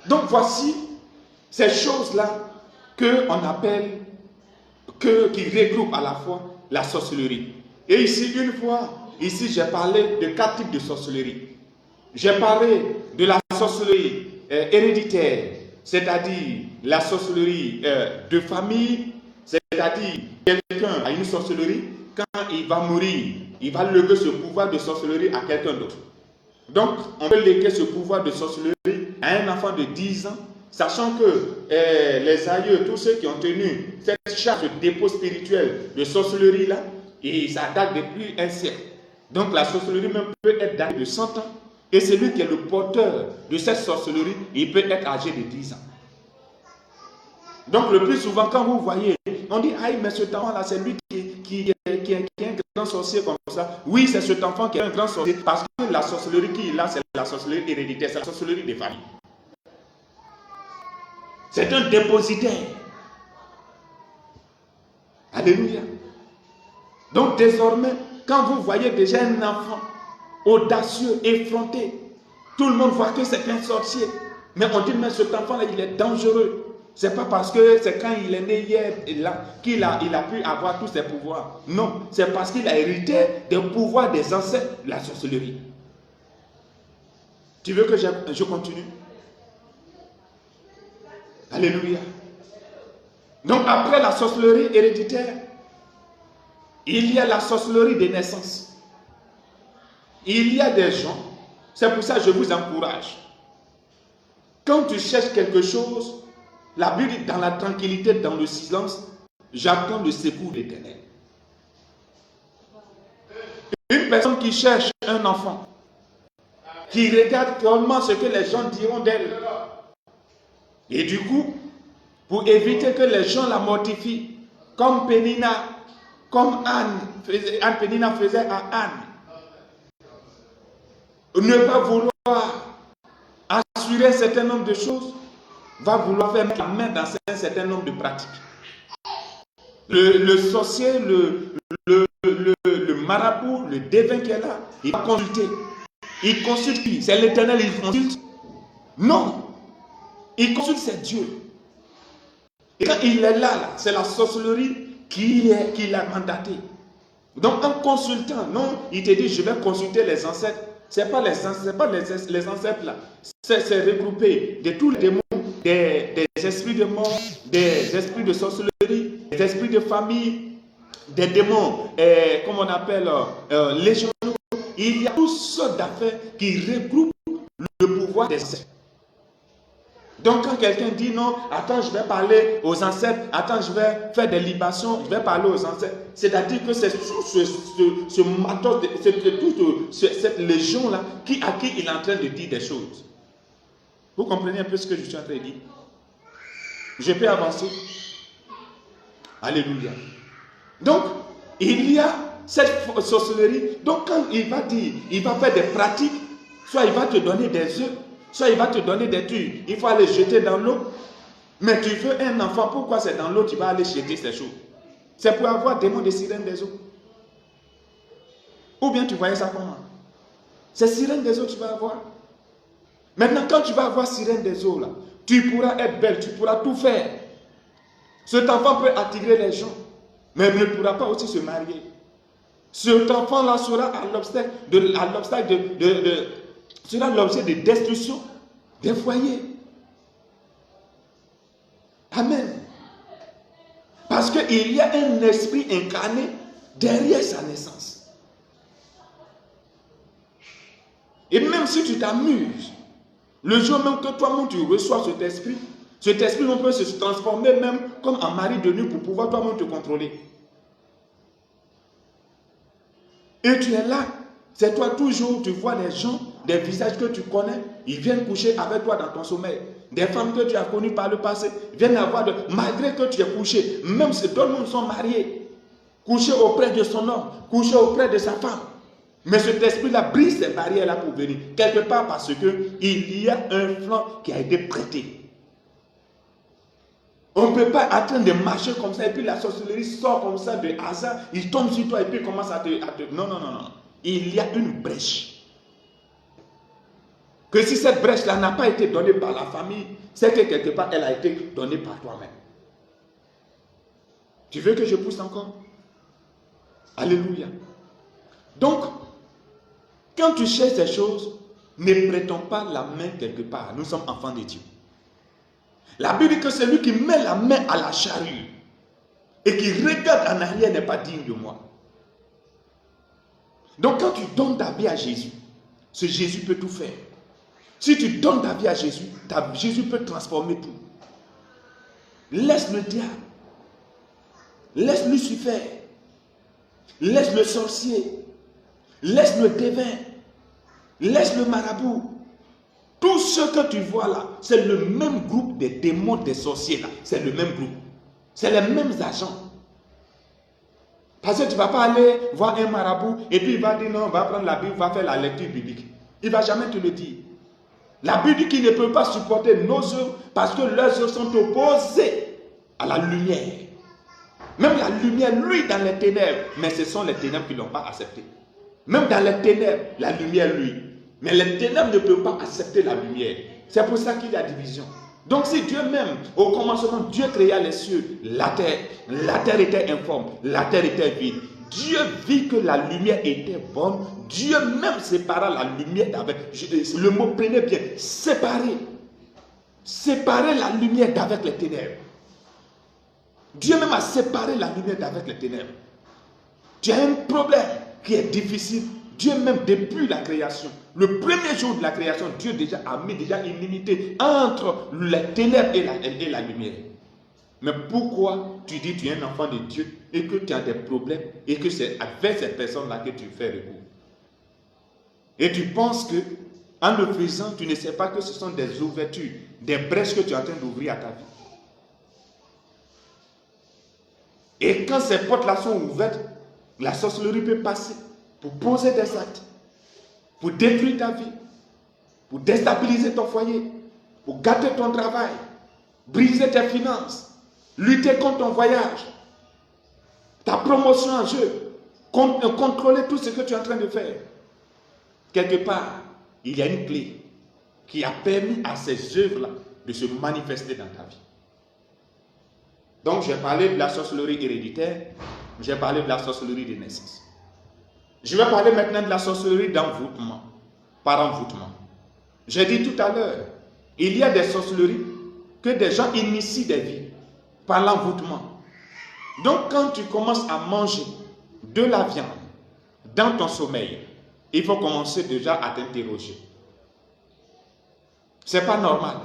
Donc voici ces choses-là qu'on appelle, qui regroupent à la fois la sorcellerie. Et ici, j'ai parlé de 4 types de sorcellerie. J'ai parlé de la sorcellerie héréditaire, c'est-à-dire la sorcellerie de famille, c'est-à-dire quelqu'un a une sorcellerie, quand il va mourir, il va léguer ce pouvoir de sorcellerie à quelqu'un d'autre. Donc, on peut léguer ce pouvoir de sorcellerie à un enfant de 10 ans, sachant que les aïeux, tous ceux qui ont tenu cette charge de dépôt spirituel de sorcellerie-là, et ça date depuis un siècle. Donc, la sorcellerie même peut être datée de 100 ans. Et celui qui est le porteur de cette sorcellerie, il peut être âgé de 10 ans. Donc, le plus souvent, quand vous voyez, on dit, aïe, mais cet enfant-là, c'est lui qui est un grand sorcier comme ça. Oui, c'est cet enfant qui est un grand sorcier, parce que la sorcellerie qu'il a, c'est la sorcellerie héréditaire, c'est la sorcellerie des familles. C'est un dépositaire. Alléluia. Donc, désormais, quand vous voyez déjà un enfant audacieux, effronté, tout le monde voit que c'est un sorcier. Mais on dit, mais cet enfant-là, il est dangereux. C'est pas parce que c'est quand il est né hier qu'il a pu avoir tous ses pouvoirs. Non, c'est parce qu'il a hérité des pouvoirs des ancêtres de la sorcellerie. Tu veux que je continue? Alléluia. Donc après la sorcellerie héréditaire, il y a la sorcellerie des naissances. Il y a des gens, c'est pour ça que je vous encourage. Quand tu cherches quelque chose, la Bible dit, dans la tranquillité, dans le silence, j'attends le secours de l'Éternel. Une personne qui cherche un enfant, qui regarde comment ce que les gens diront d'elle, et du coup, pour éviter que les gens la mortifient, comme Pénina, comme Pénina faisait à Anne, ne pas vouloir assurer un certain nombre de choses, va vouloir faire la main dans un certain nombre de pratiques. Le sorcier, le marabout, le devin qui est là, il va consulter. Il consulte qui? C'est l'Éternel, il consulte? Non. Il consulte, c'est Dieu. Et quand il est là, c'est la sorcellerie qui l'a mandaté. Donc en consultant, non, il te dit, je vais consulter les ancêtres. Ce n'est pas les ancêtres là. C'est regroupé de tous les démons, des esprits de mort, des esprits de sorcellerie, des esprits de famille, des démons, comme on appelle légionnaires. Il y a toutes sortes d'affaires qui regroupent le pouvoir des ancêtres. Donc quand quelqu'un dit non, attends, je vais parler aux ancêtres, attends, je vais faire des libations, je vais parler aux ancêtres, c'est-à-dire que c'est sous ce matos, cette légion-là à qui il est en train de dire des choses. Vous comprenez un peu ce que je suis en train de dire? Je peux avancer? Alléluia. Donc, il y a cette sorcellerie. Donc quand il va dire, il va faire des pratiques, soit il va te donner des œufs, soit il va te donner des trucs, il faut aller jeter dans l'eau. Mais tu veux un enfant, pourquoi c'est dans l'eau tu vas aller jeter ces choses? C'est pour avoir démon de sirène des eaux. Ou bien tu voyais ça comment? C'est sirène des eaux que tu vas avoir. Maintenant, quand tu vas avoir sirène des eaux, là, tu pourras être belle, tu pourras tout faire. Cet enfant peut attirer les gens, mais il ne pourra pas aussi se marier. Cet enfant-là sera sera l'objet de destruction des foyers. Amen. Parce qu'il y a un esprit incarné derrière sa naissance. Et même si tu t'amuses, le jour même que toi-même tu reçois cet esprit même peut se transformer même comme en mari de nuit pour pouvoir toi-même te contrôler. Et tu es là, c'est toi toujours, tu vois les gens, des visages que tu connais, ils viennent coucher avec toi dans ton sommeil. Des femmes que tu as connues par le passé viennent malgré que tu es couché, même si d'autres monde sont mariés, couchés auprès de son homme, couchés auprès de sa femme. Mais cet esprit-là brise ces barrières-là pour venir. Quelque part parce qu'il y a un flanc qui a été prêté. On ne peut pas attendre de marcher comme ça et puis la sorcellerie sort comme ça de hasard, il tombe sur toi et puis il commence à te... Non. Il y a une brèche. Que si cette brèche-là n'a pas été donnée par la famille, c'est que quelque part elle a été donnée par toi-même. Tu veux que je pousse encore? Alléluia. Donc, quand tu cherches ces choses, ne prêtons pas la main quelque part. Nous sommes enfants de Dieu. La Bible dit que celui qui met la main à la charrue et qui regarde en arrière n'est pas digne de moi. Donc quand tu donnes ta vie à Jésus, ce Jésus peut tout faire. Si tu donnes ta vie à Jésus, Jésus peut transformer tout. Laisse le diable, laisse Lucifer, laisse le sorcier, laisse le devin, laisse le marabout. Tout ce que tu vois là, c'est le même groupe des démons, des sorciers là. C'est le même groupe. C'est les mêmes agents. Parce que tu ne vas pas aller voir un marabout et puis il va dire non, on va prendre la Bible, on va faire la lecture biblique. Il ne va jamais te le dire. La Bible dit qu'il ne peut pas supporter nos œuvres parce que leurs œuvres sont opposées à la lumière. Même la lumière, lui, dans les ténèbres, mais ce sont les ténèbres qui ne l'ont pas accepté. Même dans les ténèbres, la lumière, lui. Mais les ténèbres ne peuvent pas accepter la lumière. C'est pour ça qu'il y a division. Donc si Dieu même, au commencement, Dieu créa les cieux, la terre était informe, la terre était vide. Dieu vit que la lumière était bonne. Dieu même sépara la lumière d'avec. Le mot prenez bien, séparer. Séparer la lumière d'avec les ténèbres. Dieu même a séparé la lumière d'avec les ténèbres. Tu as un problème qui est difficile. Dieu même, depuis la création, le premier jour de la création, Dieu a mis une limite entre les ténèbres et la lumière. Mais pourquoi tu dis que tu es un enfant de Dieu et que tu as des problèmes et que c'est avec ces personnes-là que tu fais recours? Et tu penses que, en le faisant, tu ne sais pas que ce sont des ouvertures, des brèches que tu es en train d'ouvrir à ta vie. Et quand ces portes-là sont ouvertes, la sorcellerie peut passer pour poser des actes, pour détruire ta vie, pour déstabiliser ton foyer, pour gâter ton travail, briser tes finances, lutter contre ton voyage, ta promotion en jeu, contrôler tout ce que tu es en train de faire. Quelque part, il y a une clé qui a permis à ces œuvres-là de se manifester dans ta vie. Donc, j'ai parlé de la sorcellerie héréditaire, j'ai parlé de la sorcellerie de naissance. Je vais parler maintenant de la sorcellerie d'envoûtement, par envoûtement. J'ai dit tout à l'heure, il y a des sorcelleries que des gens initient des vies par l'envoûtement. Donc, quand tu commences à manger de la viande dans ton sommeil, il faut commencer déjà à t'interroger. C'est pas normal.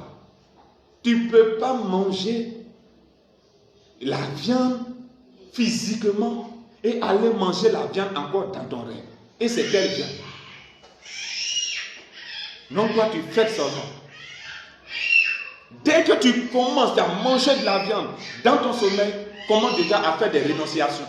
Tu ne peux pas manger la viande physiquement et aller manger la viande encore dans ton rêve. Et c'est quelle viande? Non, toi tu fais seulement. Dès que tu commences à manger de la viande dans ton sommeil, commence déjà à faire des rénonciations.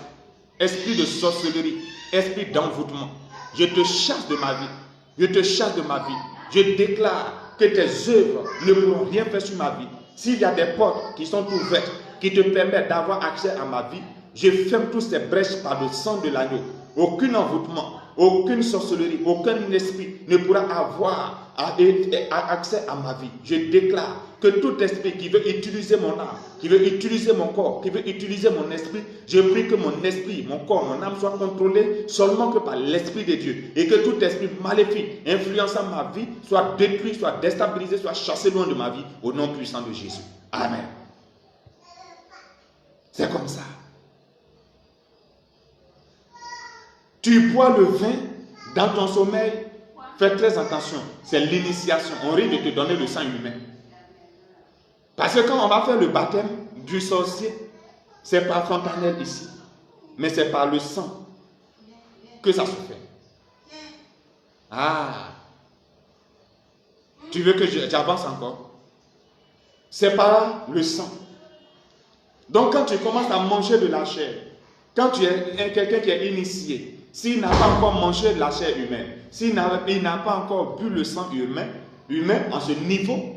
Esprit de sorcellerie, esprit d'envoûtement. Je te chasse de ma vie. Je te chasse de ma vie. Je déclare que tes œuvres ne pourront rien faire sur ma vie. S'il y a des portes qui sont ouvertes, qui te permettent d'avoir accès à ma vie, je ferme toutes ces brèches par le sang de l'agneau. Aucun envoûtement, aucune sorcellerie, aucun esprit ne pourra avoir accès à ma vie. Je déclare que tout esprit qui veut utiliser mon âme, qui veut utiliser mon corps, qui veut utiliser mon esprit, je prie que mon esprit, mon corps, mon âme soient contrôlés seulement que par l'Esprit de Dieu. Et que tout esprit maléfique influençant ma vie soit détruit, soit déstabilisé, soit chassé loin de ma vie au nom puissant de Jésus. Amen. C'est comme ça. Tu bois le vin dans ton sommeil, fais très attention. C'est l'initiation. On risque de te donner le sang humain. Parce que quand on va faire le baptême du sorcier, c'est pas fontanelle ici, mais c'est par le sang que ça se fait. Ah, tu veux que j'avance encore? C'est par le sang. Donc quand tu commences à manger de la chair, quand tu es quelqu'un qui est initié, s'il n'a pas encore mangé de la chair humaine, s'il n'a pas encore bu le sang humain en ce niveau,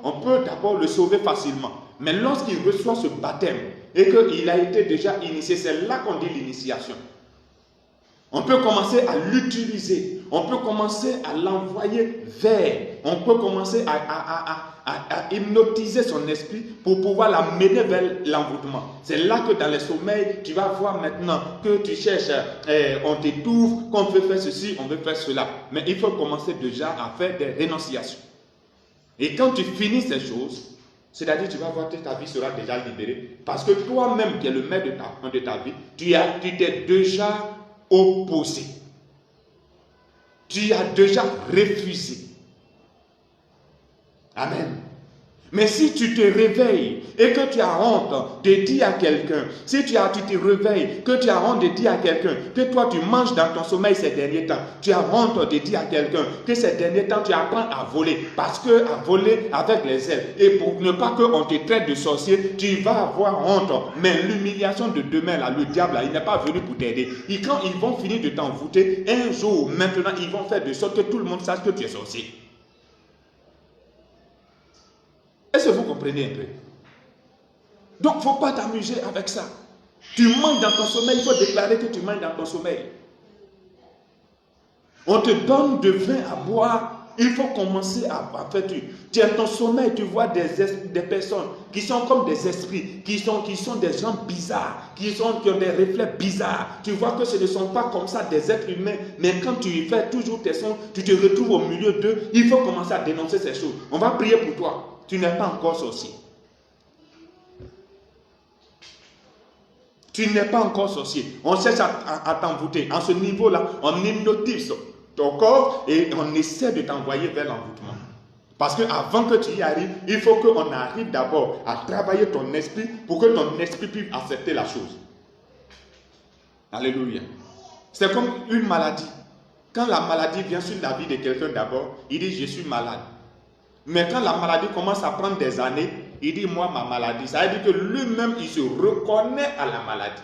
on peut d'abord le sauver facilement. Mais lorsqu'il reçoit ce baptême et qu'il a été déjà initié, c'est là qu'on dit l'initiation. On peut commencer à l'utiliser, on peut commencer à l'envoyer vers, on peut commencer à hypnotiser son esprit pour pouvoir l'amener vers l'envoûtement. C'est là que dans les sommeils, tu vas voir maintenant que tu cherches, on t'étouffe, qu'on veut faire ceci, on veut faire cela. Mais il faut commencer déjà à faire des rénonciations. Et quand tu finis ces choses, c'est-à-dire tu vas voir que ta vie sera déjà libérée. Parce que toi-même qui es le maître de ta vie, tu t'es déjà opposé. Tu as déjà refusé. Amen. Mais si tu te réveilles et que tu as honte de dire à quelqu'un, si tu te réveilles, que tu as honte de dire à quelqu'un que toi tu manges dans ton sommeil ces derniers temps, tu as honte de dire à quelqu'un que ces derniers temps tu apprends à voler, parce que à voler avec les ailes, et pour ne pas qu'on te traite de sorcier, tu vas avoir honte. Mais l'humiliation de demain, là, le diable, là, il n'est pas venu pour t'aider. Et quand ils vont finir de t'envoûter, un jour, maintenant, ils vont faire de sorte que tout le monde sache que tu es sorcier. Est-ce que vous comprenez un peu? Donc, il ne faut pas t'amuser avec ça. Tu manges dans ton sommeil, il faut déclarer que tu manges dans ton sommeil. On te donne de vin à boire, il faut commencer à faire. Tu es dans ton sommeil, tu vois des personnes qui sont comme des esprits, qui sont des gens bizarres, qui ont des reflets bizarres. Tu vois que ce ne sont pas comme ça des êtres humains, mais quand tu fais toujours tes sons, tu te retrouves au milieu d'eux, il faut commencer à dénoncer ces choses. On va prier pour toi. Tu n'es pas encore sorcier. Tu n'es pas encore sorcier. On cherche à t'envoûter. À ce niveau-là, on hypnotise ton corps et on essaie de t'envoyer vers l'envoûtement. Parce qu'avant que tu y arrives, il faut qu'on arrive d'abord à travailler ton esprit pour que ton esprit puisse accepter la chose. Alléluia. C'est comme une maladie. Quand la maladie vient sur la vie de quelqu'un d'abord, il dit « je suis malade ». Mais quand la maladie commence à prendre des années, il dit moi ma maladie. Ça veut dire que lui-même il se reconnaît à la maladie.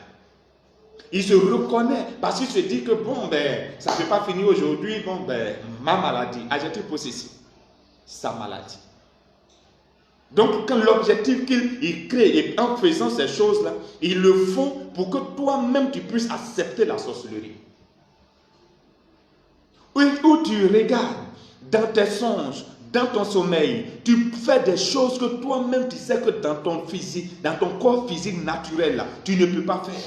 Il se reconnaît parce qu'il se dit que bon ben ça ne peut pas finir aujourd'hui. Bon ben ma maladie, adjectif possessif, sa maladie. Donc quand l'objectif qu'il crée et en faisant ces choses-là, ils le font pour que toi-même tu puisses accepter la sorcellerie. Où tu regardes dans tes songes, dans ton sommeil, tu fais des choses que toi-même tu sais que dans ton physique, dans ton corps physique naturel, là, tu ne peux pas faire.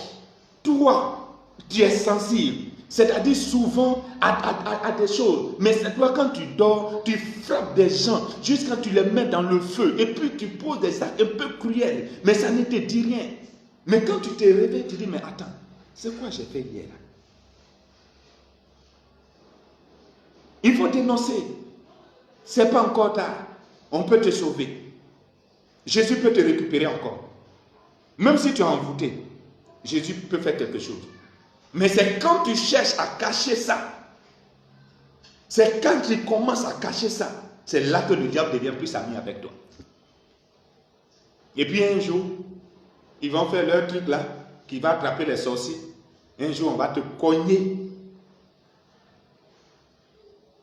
Toi, tu es sensible, c'est-à-dire souvent à des choses. Mais c'est toi quand tu dors, tu frappes des gens jusqu'à tu les mets dans le feu. Et puis tu poses des actes un peu cruels, mais ça ne te dit rien. Mais quand tu te réveilles, tu dis, mais attends, c'est quoi j'ai fait hier là? Il faut dénoncer. C'est pas encore tard. On peut te sauver. Jésus peut te récupérer encore. Même si tu es envoûté, Jésus peut faire quelque chose. Mais c'est quand tu cherches à cacher ça, c'est quand tu commences à cacher ça, c'est là que le diable devient plus ami avec toi. Et puis un jour, ils vont faire leur truc là, qui va attraper les sorciers. Un jour, on va te cogner.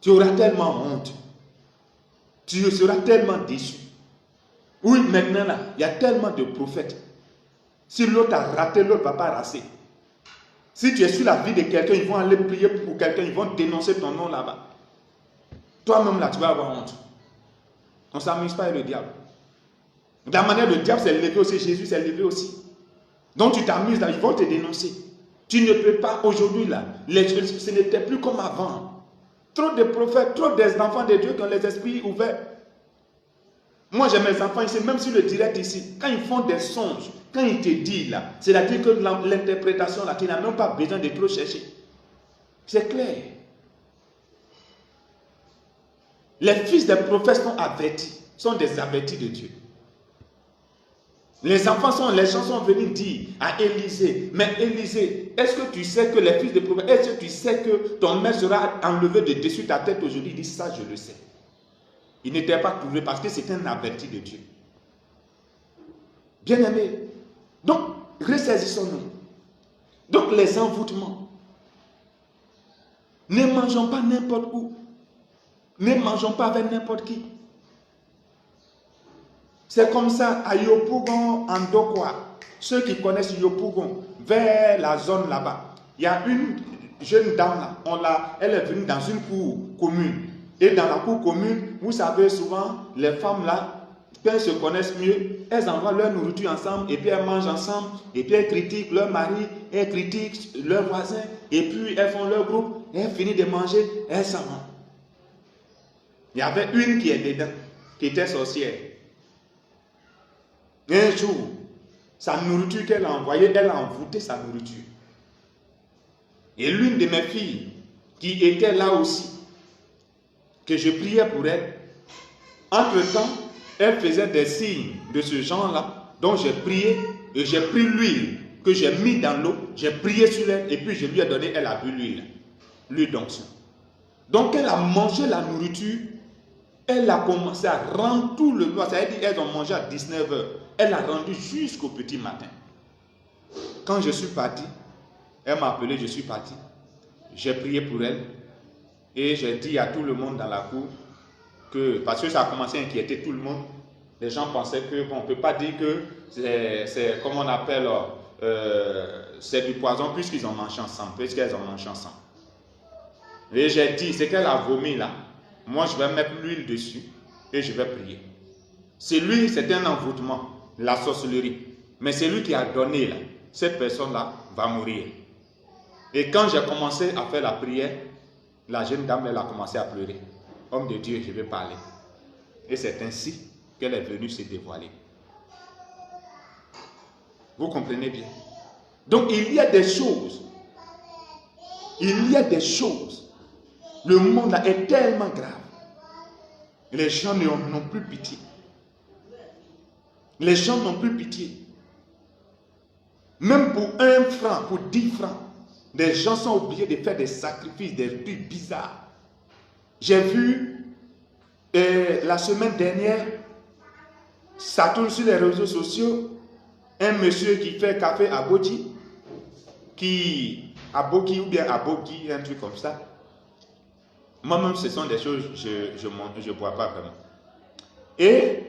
Tu auras tellement honte. Tu seras tellement déçu. Oui, maintenant là, il y a tellement de prophètes. Si l'autre a raté, l'autre ne va pas raser. Si tu es sur la vie de quelqu'un, ils vont aller prier pour quelqu'un, ils vont dénoncer ton nom là-bas. Toi-même là, tu vas avoir honte. On ne s'amuse pas avec le diable. De la manière le diable s'est levé aussi, Jésus s'est levé aussi. Donc tu t'amuses là, ils vont te dénoncer. Tu ne peux pas aujourd'hui là, ce n'était plus comme avant. Trop de prophètes, trop d'enfants de Dieu qui ont les esprits ouverts. Moi j'ai mes enfants ici, même sur le direct ici, quand ils font des songes, quand ils te disent là, c'est-à-dire que l'interprétation là, tu n'as même pas besoin de trop chercher. C'est clair. Les fils des prophètes sont avertis, sont des avertis de Dieu. Les gens sont venus dire à Élisée, mais Élisée, est-ce que tu sais que les fils de prophètes, est-ce que tu sais que ton maître sera enlevé de dessus ta tête aujourd'hui? Il dit ça, je le sais. Il n'était pas trouvé parce que c'est un averti de Dieu. Bien aimé. Donc, ressaisissons-nous. Donc, les envoûtements. Ne mangeons pas n'importe où. Ne mangeons pas avec n'importe qui. C'est comme ça à Yopougon, en Dokwa. Ceux qui connaissent Yopougon, vers la zone là-bas, il y a une jeune dame là, elle est venue dans une cour commune. Et dans la cour commune, vous savez souvent, les femmes là, quand elles se connaissent mieux, elles envoient leur nourriture ensemble, et puis elles mangent ensemble, et puis elles critiquent leur mari, elles critiquent leurs voisins, et puis elles font leur groupe, et elles finissent de manger, elles s'en vont. Il y avait une qui est dedans, qui était sorcière. Un jour, sa nourriture qu'elle a envoyée, elle a envoûté sa nourriture. Et l'une de mes filles, qui était là aussi, que je priais pour elle, entre-temps, elle faisait des signes de ce genre-là, dont j'ai prié, et j'ai pris l'huile que j'ai mis dans l'eau, j'ai prié sur elle, et puis je lui ai donné, elle a bu l'huile d'onction. Donc elle a mangé la nourriture, elle a commencé à rendre tout le noir, c'est-à-dire qu'elles ont mangé à 19h, elle a rendu jusqu'au petit matin. Quand je suis parti, elle m'a appelé, je suis parti, j'ai prié pour elle, et j'ai dit à tout le monde dans la cour, que, parce que ça a commencé à inquiéter tout le monde, les gens pensaient que, bon, on ne peut pas dire que c'est comme on appelle, c'est du poison puisqu'ils ont mangé ensemble, puisqu'elles ont mangé ensemble. Et j'ai dit, c'est qu'elle a vomi là, moi je vais mettre l'huile dessus et je vais prier. C'est lui, c'est un envoûtement, la sorcellerie. Mais c'est lui qui a donné là, cette personne-là va mourir. Et quand j'ai commencé à faire la prière, la jeune dame, elle a commencé à pleurer. Homme de Dieu, je vais parler. Et c'est ainsi qu'elle est venue se dévoiler. Vous comprenez bien? Donc il y a des choses. Il y a des choses. Le monde là est tellement grave. Les gens n'ont plus pitié. Les gens n'ont plus pitié. Même pour 1 franc, pour 10 francs, des gens sont obligés de faire des sacrifices, des trucs bizarres. J'ai vu la semaine dernière, ça tourne sur les réseaux sociaux, un monsieur qui fait café à Boki, ou bien à Boki, un truc comme ça. Moi-même, ce sont des choses que je ne bois pas vraiment. Et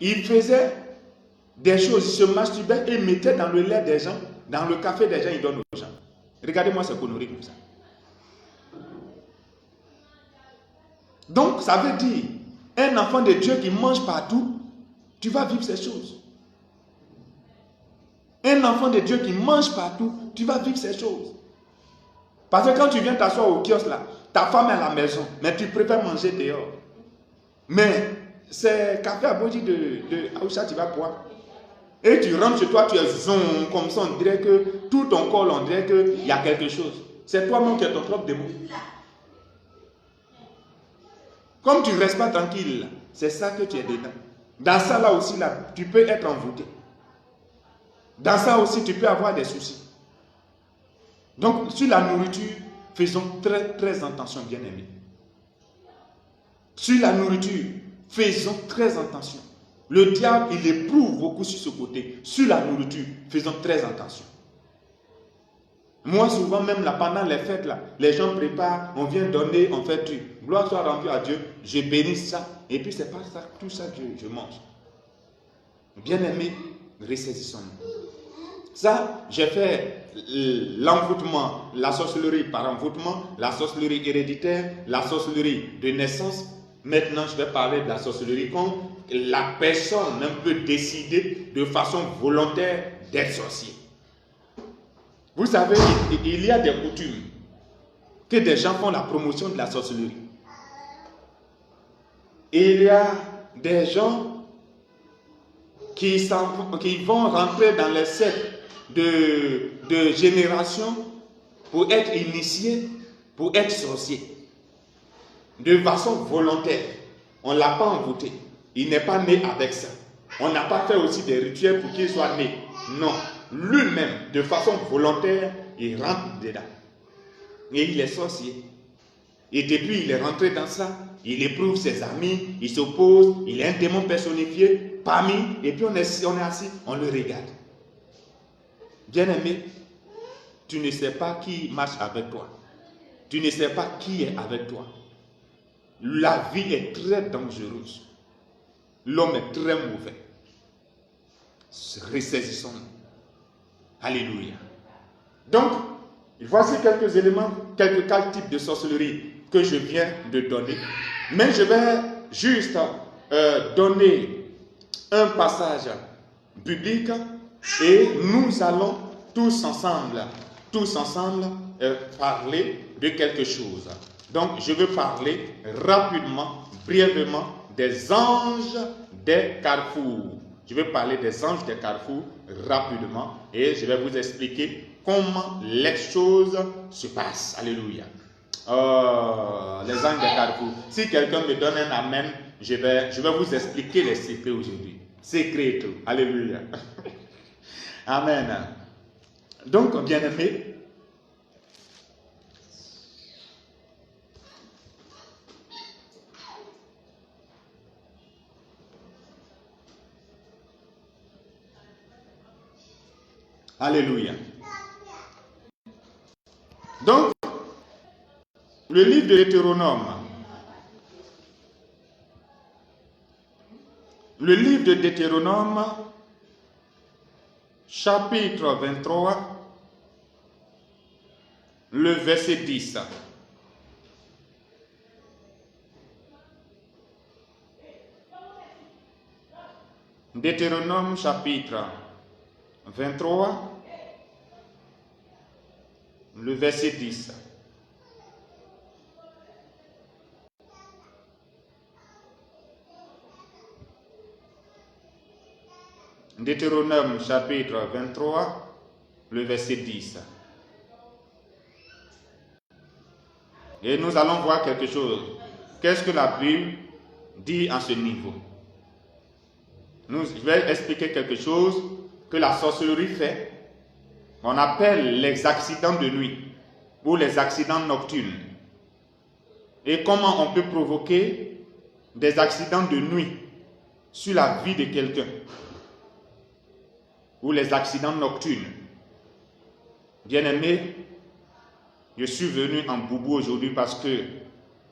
il faisait des choses, il se masturbait et mettait dans le lait des gens, dans le café des gens, il donne aux gens. Regardez-moi ces conneries comme ça. Donc, ça veut dire, un enfant de Dieu qui mange partout, tu vas vivre ces choses. Un enfant de Dieu qui mange partout, tu vas vivre ces choses. Parce que quand tu viens t'asseoir au kiosque là, ta femme est à la maison, mais tu préfères manger dehors. Mais c'est café à Boji de Aoucha, tu vas boire. Et tu rentres chez toi, tu es zon, comme ça, on dirait que tout ton corps, on dirait qu'il y a quelque chose. C'est toi-même qui es ton propre démon. Comme tu ne restes pas tranquille, c'est ça que tu es dedans. Dans ça là aussi, là, tu peux être envoûté. Dans ça aussi, tu peux avoir des soucis. Donc, sur la nourriture, faisons très, très attention, bien-aimés. Sur la nourriture, faisons très attention. Le diable, il éprouve beaucoup sur ce côté. Sur la nourriture, faisons très attention. Moi, souvent, même là, pendant les fêtes, là, les gens préparent, on vient donner, on fait tout. Gloire soit rendue à Dieu, je bénis ça. Et puis, c'est pas ça, tout ça que je mange. Bien-aimés, ressaisissons-nous. Ça, j'ai fait l'envoûtement, la sorcellerie par envoûtement, la sorcellerie héréditaire, la sorcellerie de naissance. Maintenant, je vais parler de la sorcellerie quand la personne ne peut décider de façon volontaire d'être sorcier. Vous savez, il y a des coutumes que des gens font la promotion de la sorcellerie. Et il y a des gens qui vont rentrer dans les sectes de génération pour être initiés, pour être sorciers. De façon volontaire. On ne l'a pas envoûté. Il n'est pas né avec ça. On n'a pas fait aussi des rituels pour qu'il soit né. Non. Lui-même, de façon volontaire, il rentre dedans. Et il est sorcier. Et depuis il est rentré dans ça, il éprouve ses amis, il s'oppose, il est un démon personnifié parmi, et puis on est assis, on le regarde. Bien-aimé, tu ne sais pas qui marche avec toi. Tu ne sais pas qui est avec toi. La vie est très dangereuse. L'homme est très mauvais. Ressaisissons-nous. Alléluia. Donc, voici quelques éléments, quelques types de sorcellerie que je viens de donner. Mais je vais juste donner un passage biblique et nous allons tous ensemble parler de quelque chose. Donc, je veux parler rapidement, brièvement, des anges des carrefours. Je vais parler des anges des carrefours rapidement et je vais vous expliquer comment les choses se passent. Alléluia. Les anges des carrefours. Si quelqu'un me donne un amen, je vais vous expliquer les secrets aujourd'hui. Secrets et tout. Alléluia. Amen. Donc, bien-aimés, alléluia. Donc, le livre de Deutéronome. Le livre de Deutéronome, chapitre 23, le verset 10. Deutéronome, chapitre 23, le verset 10. Deutéronome chapitre 23, le verset 10. Et nous allons voir quelque chose. Qu'est-ce que la Bible dit à ce niveau? Je vais expliquer quelque chose que la sorcellerie fait. On appelle les accidents de nuit ou les accidents nocturnes. Et comment on peut provoquer des accidents de nuit sur la vie de quelqu'un. Ou les accidents nocturnes. Bien-aimé, je suis venu en boubou aujourd'hui parce que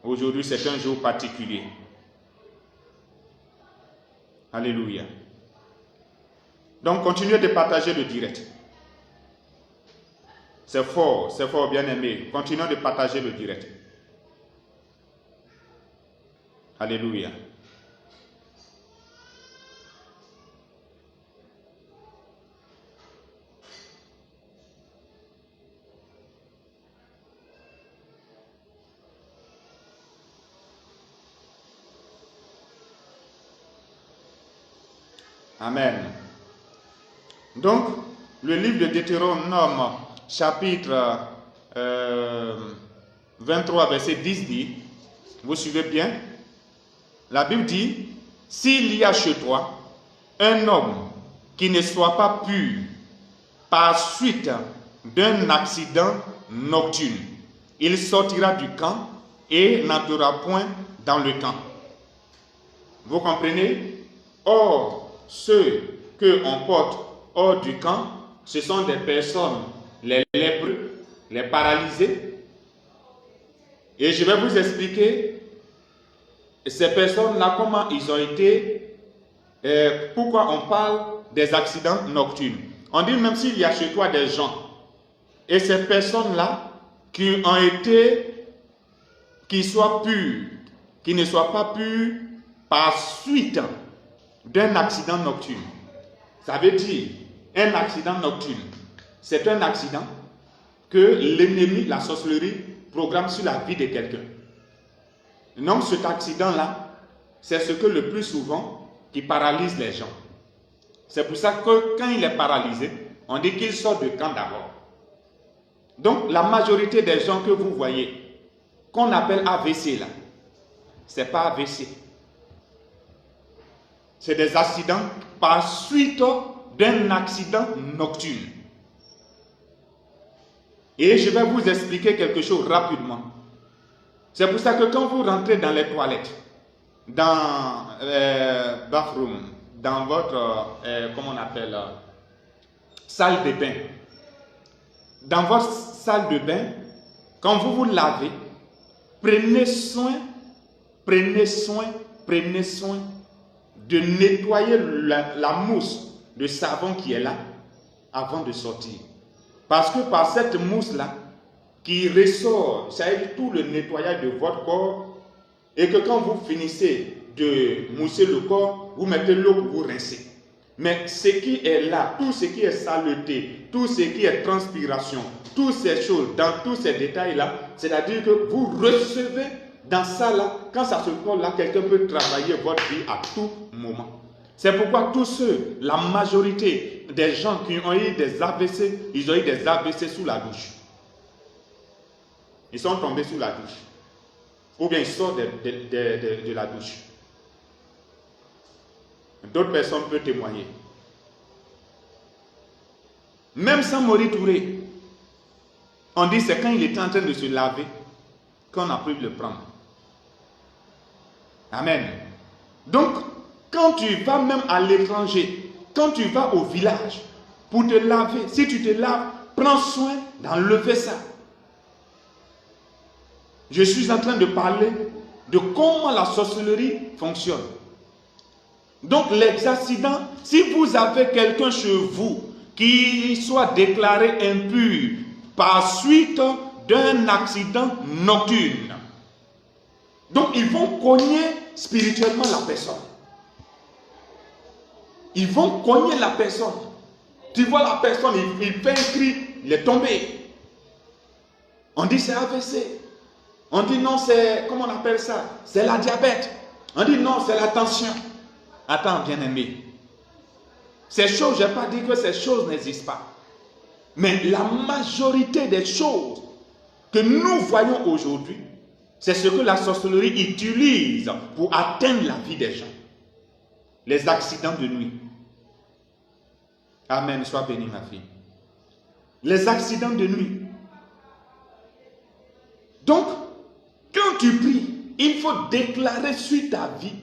aujourd'hui c'est un jour particulier. Alléluia. Donc continuez de partager le direct. C'est fort, bien-aimé. Continuons de partager le direct. Alléluia. Amen. Donc, le livre de Deutéronome, chapitre 23, verset 10 dit, vous suivez bien, la Bible dit, s'il y a chez toi un homme qui ne soit pas pur par suite d'un accident nocturne, il sortira du camp et n'entrera point dans le camp. Vous comprenez? Or, ceux qu'on porte hors du camp, ce sont des personnes, les lépreux, les paralysés. Et je vais vous expliquer ces personnes-là, comment ils ont été, pourquoi on parle des accidents nocturnes. On dit même s'il y a chez toi des gens, et ces personnes-là qui ont été, qui soient pures, qui ne soient pas pures par suite d'un accident nocturne. Ça veut dire, un accident nocturne, c'est un accident que l'ennemi, la sorcellerie, programme sur la vie de quelqu'un. Donc cet accident-là, c'est ce que le plus souvent qui paralyse les gens. C'est pour ça que quand il est paralysé, on dit qu'il sort de camp d'abord. Donc la majorité des gens que vous voyez, qu'on appelle AVC là, c'est pas AVC. C'est des accidents par suite d'un accident nocturne. Et je vais vous expliquer quelque chose rapidement. C'est pour ça que quand vous rentrez dans les toilettes, dans bathroom, dans votre, comment on appelle, salle de bain, dans votre salle de bain, quand vous vous lavez, prenez soin de nettoyer la mousse de savon qui est là avant de sortir. Parce que par cette mousse-là, qui ressort, ça aide tout le nettoyage de votre corps, et que quand vous finissez de mousser le corps, vous mettez l'eau pour vous rincer. Mais ce qui est là, tout ce qui est saleté, tout ce qui est transpiration, toutes ces choses, dans tous ces détails-là, c'est-à-dire que vous recevez dans ça là, quand ça se colle là, quelqu'un peut travailler votre vie à tout moment. C'est pourquoi tous ceux, la majorité des gens qui ont eu des AVC, ils ont eu des AVC sous la douche. Ils sont tombés sous la douche. Ou bien ils sortent de la douche. D'autres personnes peuvent témoigner. Même sans Maurice Touré, on dit c'est quand il était en train de se laver qu'on a pu le prendre. Amen. Donc, quand tu vas même à l'étranger, quand tu vas au village pour te laver, si tu te laves, prends soin d'enlever ça. Je suis en train de parler de comment la sorcellerie fonctionne. Donc les accidents, si vous avez quelqu'un chez vous qui soit déclaré impur par suite d'un accident nocturne, donc ils vont cogner spirituellement la personne. Ils vont cogner la personne. Tu vois la personne, il fait un cri, il est tombé. On dit c'est AVC. On dit non, c'est, comment on appelle ça? C'est la diabète. On dit non, c'est la tension. Attends, bien-aimé. Ces choses, je n'ai pas dit que ces choses n'existent pas. Mais la majorité des choses que nous voyons aujourd'hui, c'est ce que la sorcellerie utilise pour atteindre la vie des gens. Les accidents de nuit. Amen, sois béni ma fille. Les accidents de nuit. Donc, quand tu pries, il faut déclarer sur ta vie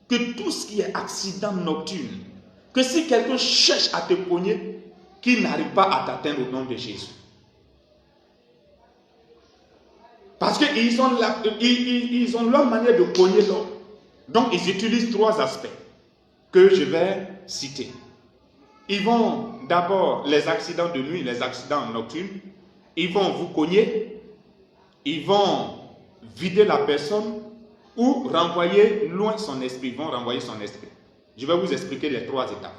que tout ce qui est accident nocturne, que si quelqu'un cherche à te cogner, qu'il n'arrive pas à t'atteindre au nom de Jésus. Parce qu'ils ont, ils ont leur manière de cogner l'homme. Donc, ils utilisent trois aspects que je vais citer. Ils vont d'abord, les accidents de nuit, les accidents nocturnes, ils vont vous cogner, ils vont vider la personne ou renvoyer loin son esprit. Ils vont renvoyer son esprit. Je vais vous expliquer les trois étapes.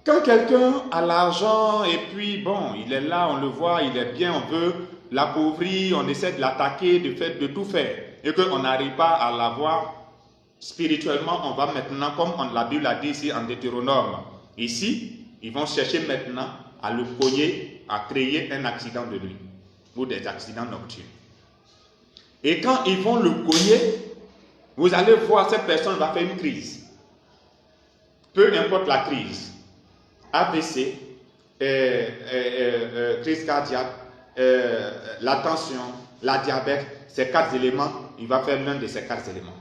Quand quelqu'un a l'argent et puis bon, il est là, on le voit, il est bien, on veut l'appauvrir, on essaie de l'attaquer, de tout faire, et qu'on n'arrive pas à l'avoir spirituellement, on va maintenant, comme la Bible a dit ici en Deutéronome, ici, ils vont chercher maintenant à le cogner, à créer un accident de nuit ou des accidents nocturnes. Et quand ils vont le cogner, vous allez voir cette personne va faire une crise. Peu importe la crise. AVC, crise cardiaque, la tension, la diabète, ces 4 éléments, il va faire l'un de ces 4 éléments.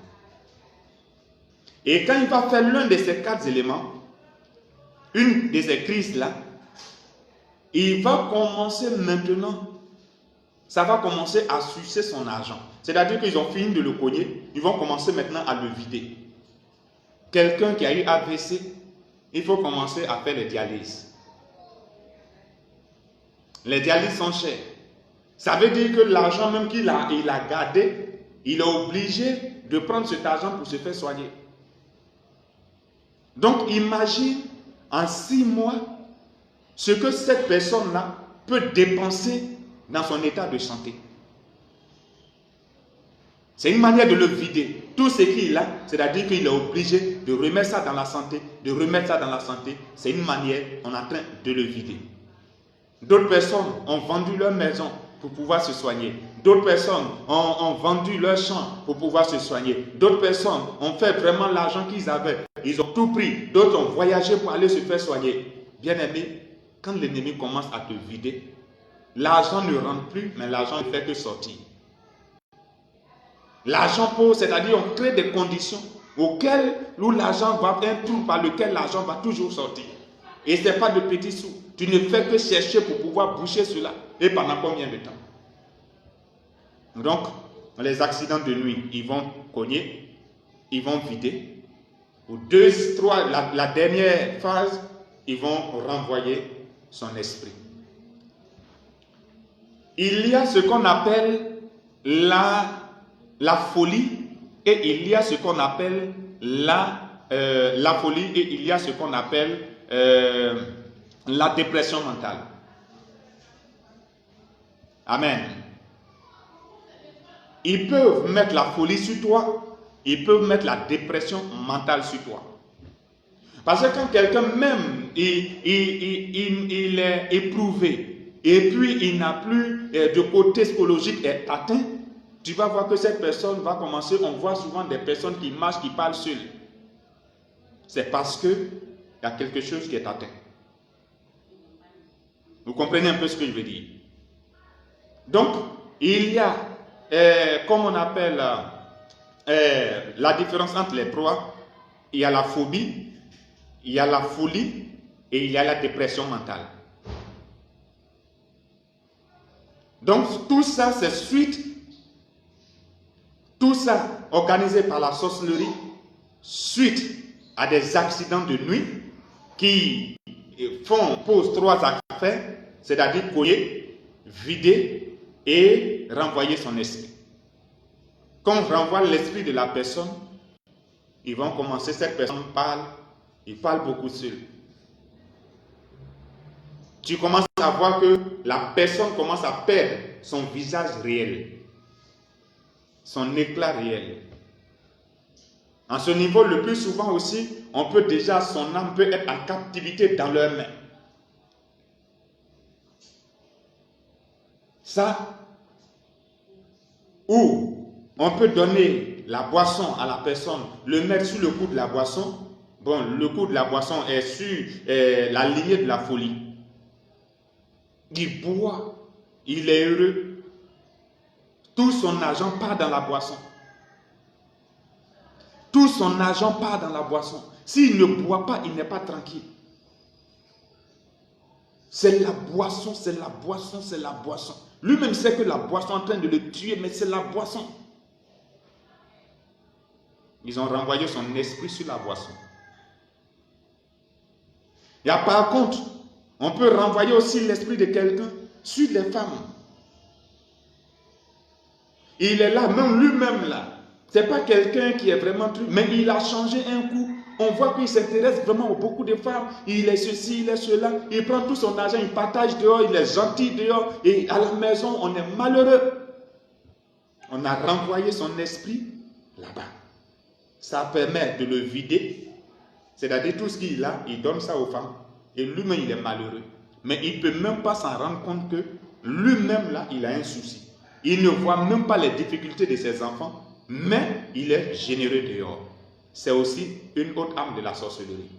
Et quand il va faire l'un de ces 4 éléments, une de ces crises-là, il va commencer maintenant, ça va commencer à sucer son argent. C'est-à-dire qu'ils ont fini de le cogner, ils vont commencer maintenant à le vider. Quelqu'un qui a eu AVC, il faut commencer à faire les dialyses. Les dialyses sont chères. Ça veut dire que l'argent même qu'il a gardé, il est obligé de prendre cet argent pour se faire soigner. Donc imagine en 6 mois ce que cette personne-là peut dépenser dans son état de santé. C'est une manière de le vider. Tout ce qu'il a, c'est-à-dire qu'il est obligé de remettre ça dans la santé, de remettre ça dans la santé. C'est une manière, on est en train de le vider. D'autres personnes ont vendu leur maison pour pouvoir se soigner. D'autres personnes ont vendu leur champ pour pouvoir se soigner. D'autres personnes ont fait vraiment l'argent qu'ils avaient. Ils ont tout pris. D'autres ont voyagé pour aller se faire soigner. Bien-aimé, quand l'ennemi commence à te vider, l'argent ne rentre plus, mais l'argent ne fait que sortir. L'argent pose, c'est-à-dire on crée des conditions où l'argent va, un trou par lequel l'argent va toujours sortir. Et ce n'est pas de petits sous. Tu ne fais que chercher pour pouvoir boucher cela. Et pendant combien de temps? Donc, les accidents de nuit, ils vont cogner, ils vont vider. Ou 2, 3, la dernière phase, ils vont renvoyer son esprit. Il y a ce qu'on appelle la folie et il y a ce qu'on appelle la folie et il y a ce qu'on appelle la dépression mentale. Amen. Ils peuvent mettre la folie sur toi, ils peuvent mettre la dépression mentale sur toi. Parce que quand quelqu'un même il est éprouvé et puis il n'a plus de côté psychologique est atteint, tu vas voir que cette personne va commencer, on voit souvent des personnes qui marchent, qui parlent seules. C'est parce qu'il y a quelque chose qui est atteint. Vous comprenez un peu ce que je veux dire? Donc, il y a, comme on appelle la différence entre les trois, il y a la phobie, il y a la folie et il y a la dépression mentale. Donc, tout ça, c'est suite. Tout ça organisé par la sorcellerie suite à des accidents de nuit qui posent 3 affaires, c'est-à-dire cogner, vider et renvoyer son esprit. Quand on renvoie l'esprit de la personne, ils vont commencer, cette personne parle, il parle beaucoup seul. Tu commences à voir que la personne commence à perdre son visage réel. Son éclat réel. En ce niveau, le plus souvent aussi, on peut déjà, son âme peut être en captivité dans leurs mains. Ça, ou on peut donner la boisson à la personne, le mettre sur le coup de la boisson. Bon, le coup de la boisson est sur la lignée de la folie. Il boit, il est heureux. Tout son argent part dans la boisson. Tout son argent part dans la boisson. S'il ne boit pas, il n'est pas tranquille. C'est la boisson, c'est la boisson, c'est la boisson. Lui-même sait que la boisson est en train de le tuer, mais c'est la boisson. Ils ont renvoyé son esprit sur la boisson. Et par contre, on peut renvoyer aussi l'esprit de quelqu'un sur les femmes. Il est là, même lui-même là. Ce n'est pas quelqu'un qui est vraiment truc, mais il a changé un coup. On voit qu'il s'intéresse vraiment à beaucoup de femmes. Il est ceci, il est cela. Il prend tout son argent, il partage dehors, il est gentil dehors. Et à la maison, on est malheureux. On a renvoyé son esprit là-bas. Ça permet de le vider. C'est-à-dire tout ce qu'il a, il donne ça aux femmes. Et lui-même, il est malheureux. Mais il ne peut même pas s'en rendre compte que lui-même, là, il a un souci. Il ne voit même pas les difficultés de ses enfants mais il est généreux dehors. C'est aussi une autre âme de la sorcellerie.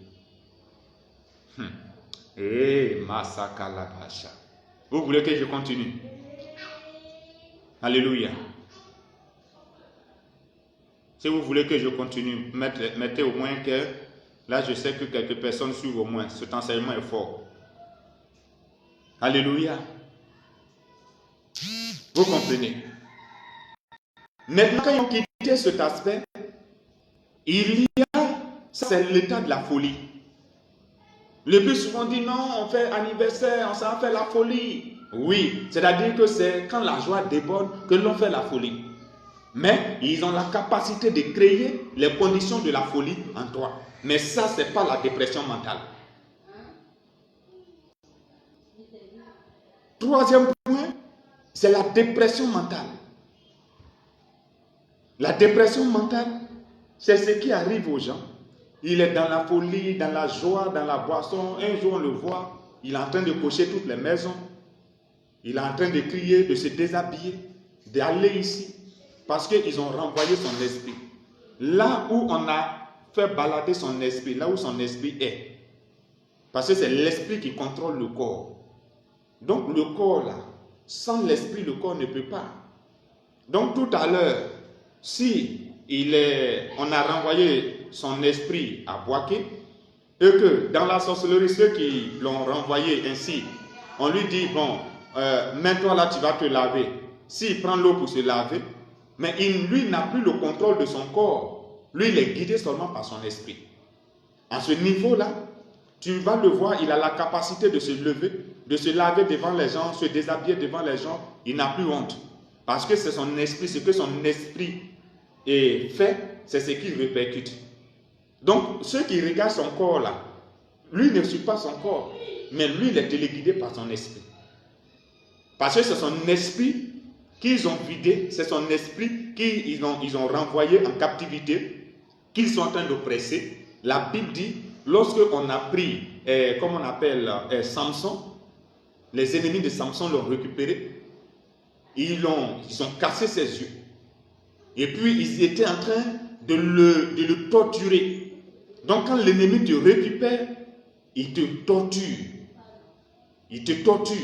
Masakalabasha. Vous voulez que je continue? Alléluia. Si vous voulez que je continue, mettez au moins que, là je sais que quelques personnes suivent au moins, cet enseignement est fort. Alléluia. Vous comprenez? Maintenant, quand ils ont quitté cet aspect, il y a, ça c'est l'état de la folie. Le plus souvent dit non, on fait anniversaire, on s'en fait la folie. Oui, c'est-à-dire que c'est quand la joie déborde que l'on fait la folie. Mais ils ont la capacité de créer les conditions de la folie en toi. Mais ça, ce n'est pas la dépression mentale. Troisième point, c'est la dépression mentale. La dépression mentale, c'est ce qui arrive aux gens. Il est dans la folie, dans la joie, dans la boisson. Un jour, on le voit, il est en train de cocher toutes les maisons. Il est en train de crier, de se déshabiller, d'aller ici. Parce qu'ils ont renvoyé son esprit. Là où on a fait balader son esprit, là où son esprit est. Parce que c'est l'esprit qui contrôle le corps. Donc le corps là, sans l'esprit, le corps ne peut pas. Donc tout à l'heure, si on a renvoyé son esprit à Boaké, et que dans la sorcellerie, ceux qui l'ont renvoyé ainsi, on lui dit, bon, maintenant là tu vas te laver. S'il prend l'eau pour se laver, mais lui n'a plus le contrôle de son corps. Lui, il est guidé seulement par son esprit. À ce niveau-là, tu vas le voir, il a la capacité de se lever, de se laver devant les gens, se déshabiller devant les gens. Il n'a plus honte. Parce que c'est son esprit, ce que son esprit est fait, c'est ce qu'il répercute. Donc, ceux qui regardent son corps là, lui ne suit pas son corps, mais lui, il est téléguidé par son esprit. Parce que c'est son esprit qu'ils ont vidé, c'est son esprit qu'ils ont renvoyé en captivité, qu'ils sont en train d'oppresser. La Bible dit, lorsque on a pris, comme on appelle Samson, les ennemis de Samson l'ont récupéré, ils ont cassé ses yeux. Et puis ils étaient en train de le torturer. Donc quand l'ennemi te récupère, il te torture. Il te torture.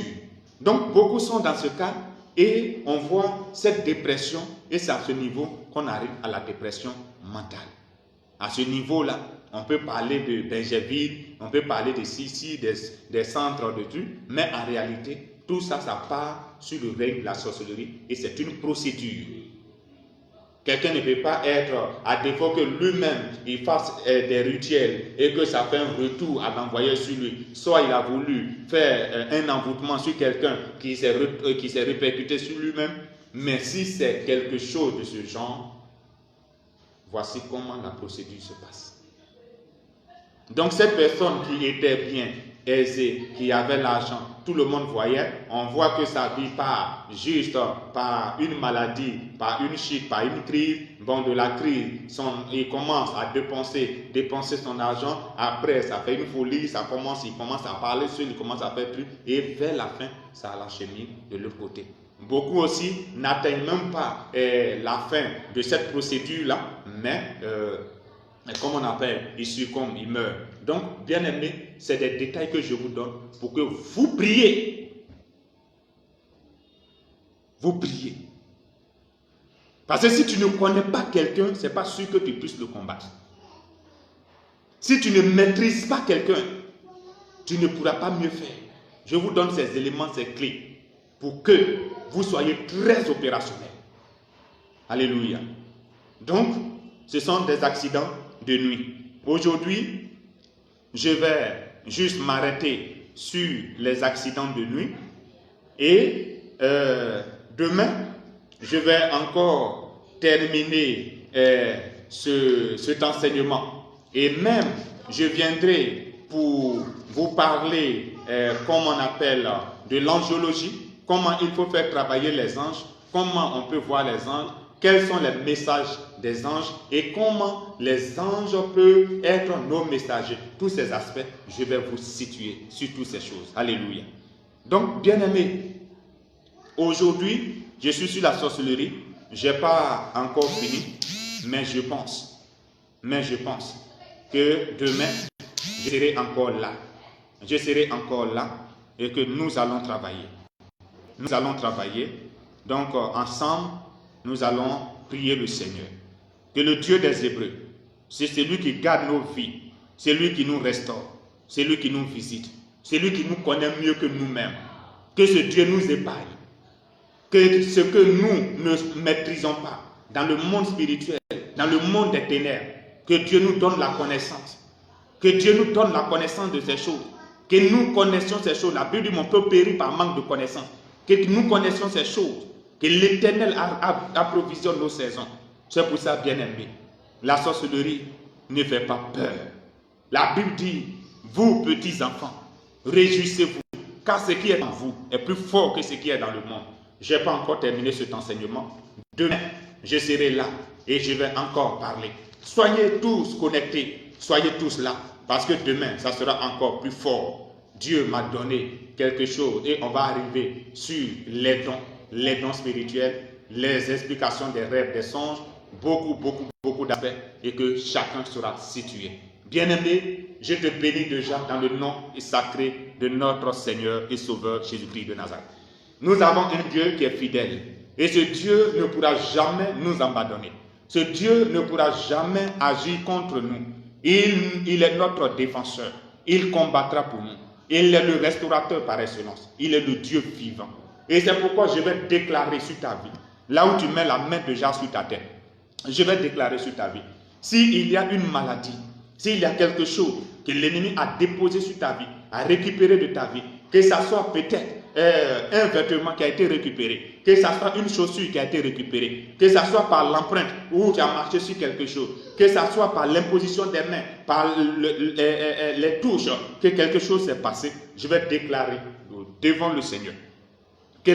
Donc beaucoup sont dans ce cas. Et on voit cette dépression, et c'est à ce niveau qu'on arrive à la dépression mentale. À ce niveau-là, on peut parler de Benjaville, on peut parler de Sissi, des centres de tout, mais en réalité, tout ça, ça part sur le règne de la sorcellerie, et c'est une procédure. Quelqu'un ne peut pas être, à défaut que lui-même, il fasse des rituels et que ça fait un retour à l'envoyer sur lui. Soit il a voulu faire un envoûtement sur quelqu'un qui s'est répercuté sur lui-même. Mais si c'est quelque chose de ce genre, voici comment la procédure se passe. Donc cette personne qui était bien aisée, qui avait l'argent, tout le monde voyait, on voit que sa vie part juste par une maladie, par une chute, par une crise. Bon, de la crise, il commence à dépenser son argent. Après, ça fait une folie, il commence à parler seul, il commence à faire plus. Et vers la fin, ça l'achemine de l'autre côté. Beaucoup aussi n'atteignent même pas la fin de cette procédure-là, mais comme on appelle, ils succombent, ils meurent. Donc, bien aimé, c'est des détails que je vous donne pour que vous priez. Vous priez. Parce que si tu ne connais pas quelqu'un, ce n'est pas sûr que tu puisses le combattre. Si tu ne maîtrises pas quelqu'un, tu ne pourras pas mieux faire. Je vous donne ces éléments, ces clés, pour que vous soyez très opérationnels. Alléluia. Donc, ce sont des accidents de nuit. Aujourd'hui, je vais juste m'arrêter sur les accidents de nuit. Et demain, je vais encore terminer cet enseignement. Et même, je viendrai pour vous parler, comme on appelle, de l'angiologie, comment il faut faire travailler les anges, comment on peut voir les anges, quels sont les messages des anges et comment les anges peuvent être nos messagers. Tous ces aspects, je vais vous situer sur toutes ces choses. Alléluia. Donc, bien-aimés, aujourd'hui, je suis sur la sorcellerie je n'ai pas encore fini, mais je pense que demain, je serai encore là. Je serai encore là et que nous allons travailler. Nous allons travailler. Donc, ensemble, nous allons prier le Seigneur. Que le Dieu des Hébreux, c'est celui qui garde nos vies, c'est lui qui nous restaure, c'est lui qui nous visite, c'est lui qui nous connaît mieux que nous-mêmes. Que ce Dieu nous épargne. Que ce que nous ne maîtrisons pas dans le monde spirituel, dans le monde des ténèbres, que Dieu nous donne la connaissance. Que Dieu nous donne la connaissance de ces choses. Que nous connaissions ces choses. La Bible dit mon peuple périt par manque de connaissance. Que nous connaissions ces choses. Que l'Éternel approvisionne nos saisons. C'est pour ça, bien-aimés, la sorcellerie ne fait pas peur. La Bible dit, vous petits enfants, réjouissez-vous, car ce qui est en vous est plus fort que ce qui est dans le monde. Je n'ai pas encore terminé cet enseignement. Demain, je serai là et je vais encore parler. Soyez tous connectés, soyez tous là, parce que demain, ça sera encore plus fort. Dieu m'a donné quelque chose et on va arriver sur les dons spirituels, les explications des rêves, des songes, beaucoup d'aspects et que chacun sera situé. Bien-aimé, je te bénis déjà dans le nom sacré de notre Seigneur et Sauveur Jésus-Christ de Nazareth. Nous avons un Dieu qui est fidèle et ce Dieu ne pourra jamais nous abandonner. Ce Dieu ne pourra jamais agir contre nous. Il est notre défenseur. Il combattra pour nous. Il est le restaurateur par excellence. Il est le Dieu vivant. Et c'est pourquoi je vais déclarer sur ta vie, là où tu mets la main déjà sur ta tête, je vais déclarer sur ta vie, s'il y a une maladie, s'il y a quelque chose que l'ennemi a déposé sur ta vie, a récupéré de ta vie, que ça soit peut-être un vêtement qui a été récupéré, que ça soit une chaussure qui a été récupérée, que ça soit par l'empreinte où tu as marché sur quelque chose, que ça soit par l'imposition des mains, par les touches, que quelque chose s'est passé, je vais déclarer devant le Seigneur que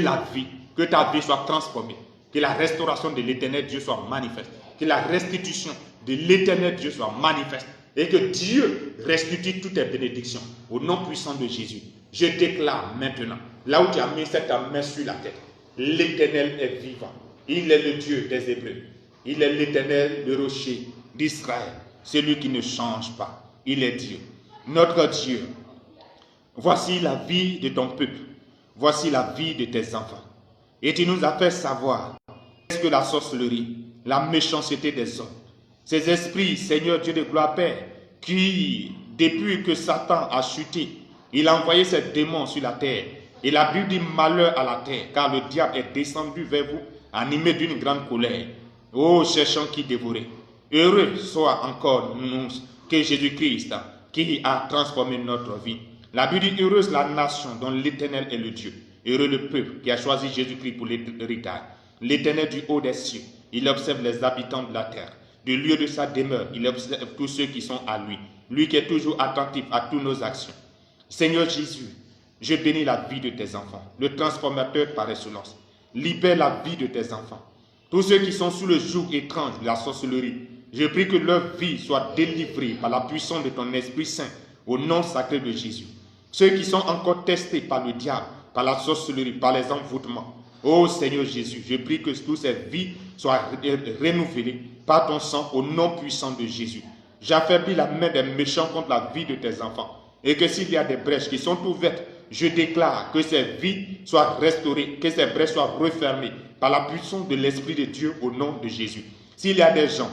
que ta vie soit transformée, que la restauration de l'Éternel Dieu soit manifeste, que la restitution de l'Éternel Dieu soit manifeste et que Dieu restitue toutes tes bénédictions au nom puissant de Jésus. Je déclare maintenant, là où tu as mis cette main sur la tête, l'Éternel est vivant. Il est le Dieu des Hébreux. Il est l'Éternel, le rocher d'Israël, celui qui ne change pas. Il est Dieu, notre Dieu. Voici la vie de ton peuple. Voici la vie de tes enfants. Et tu nous as fait savoir qu'est-ce que la sorcellerie, la méchanceté des hommes. Ces esprits, Seigneur Dieu de gloire Père, qui, depuis que Satan a chuté, il a envoyé ses démons sur la terre. Et la Bible dit malheur à la terre, car le diable est descendu vers vous, animé d'une grande colère. Oh, cherchant qui dévorer. Heureux soit encore nous, que Jésus-Christ, qui a transformé notre vie. La Bible dit heureuse la nation dont l'Éternel est le Dieu. Heureux le peuple qui a choisi Jésus-Christ pour l'héritage. L'Éternel du haut des cieux, il observe les habitants de la terre. Du lieu de sa demeure, il observe tous ceux qui sont à lui. Lui qui est toujours attentif à toutes nos actions. Seigneur Jésus, je bénis la vie de tes enfants, le transformateur par excellence. Libère la vie de tes enfants. Tous ceux qui sont sous le joug étrange de la sorcellerie, je prie que leur vie soit délivrée par la puissance de ton Esprit Saint au nom sacré de Jésus. Ceux qui sont encore testés par le diable, par la sorcellerie, par les envoûtements. Ô Seigneur Jésus, je prie que toutes ces vies soient renouvelées par ton sang au nom puissant de Jésus. J'affaiblis la main des méchants contre la vie de tes enfants. Et que s'il y a des brèches qui sont ouvertes, je déclare que ces vies soient restaurées, que ces brèches soient refermées par la puissance de l'Esprit de Dieu au nom de Jésus. S'il y a des gens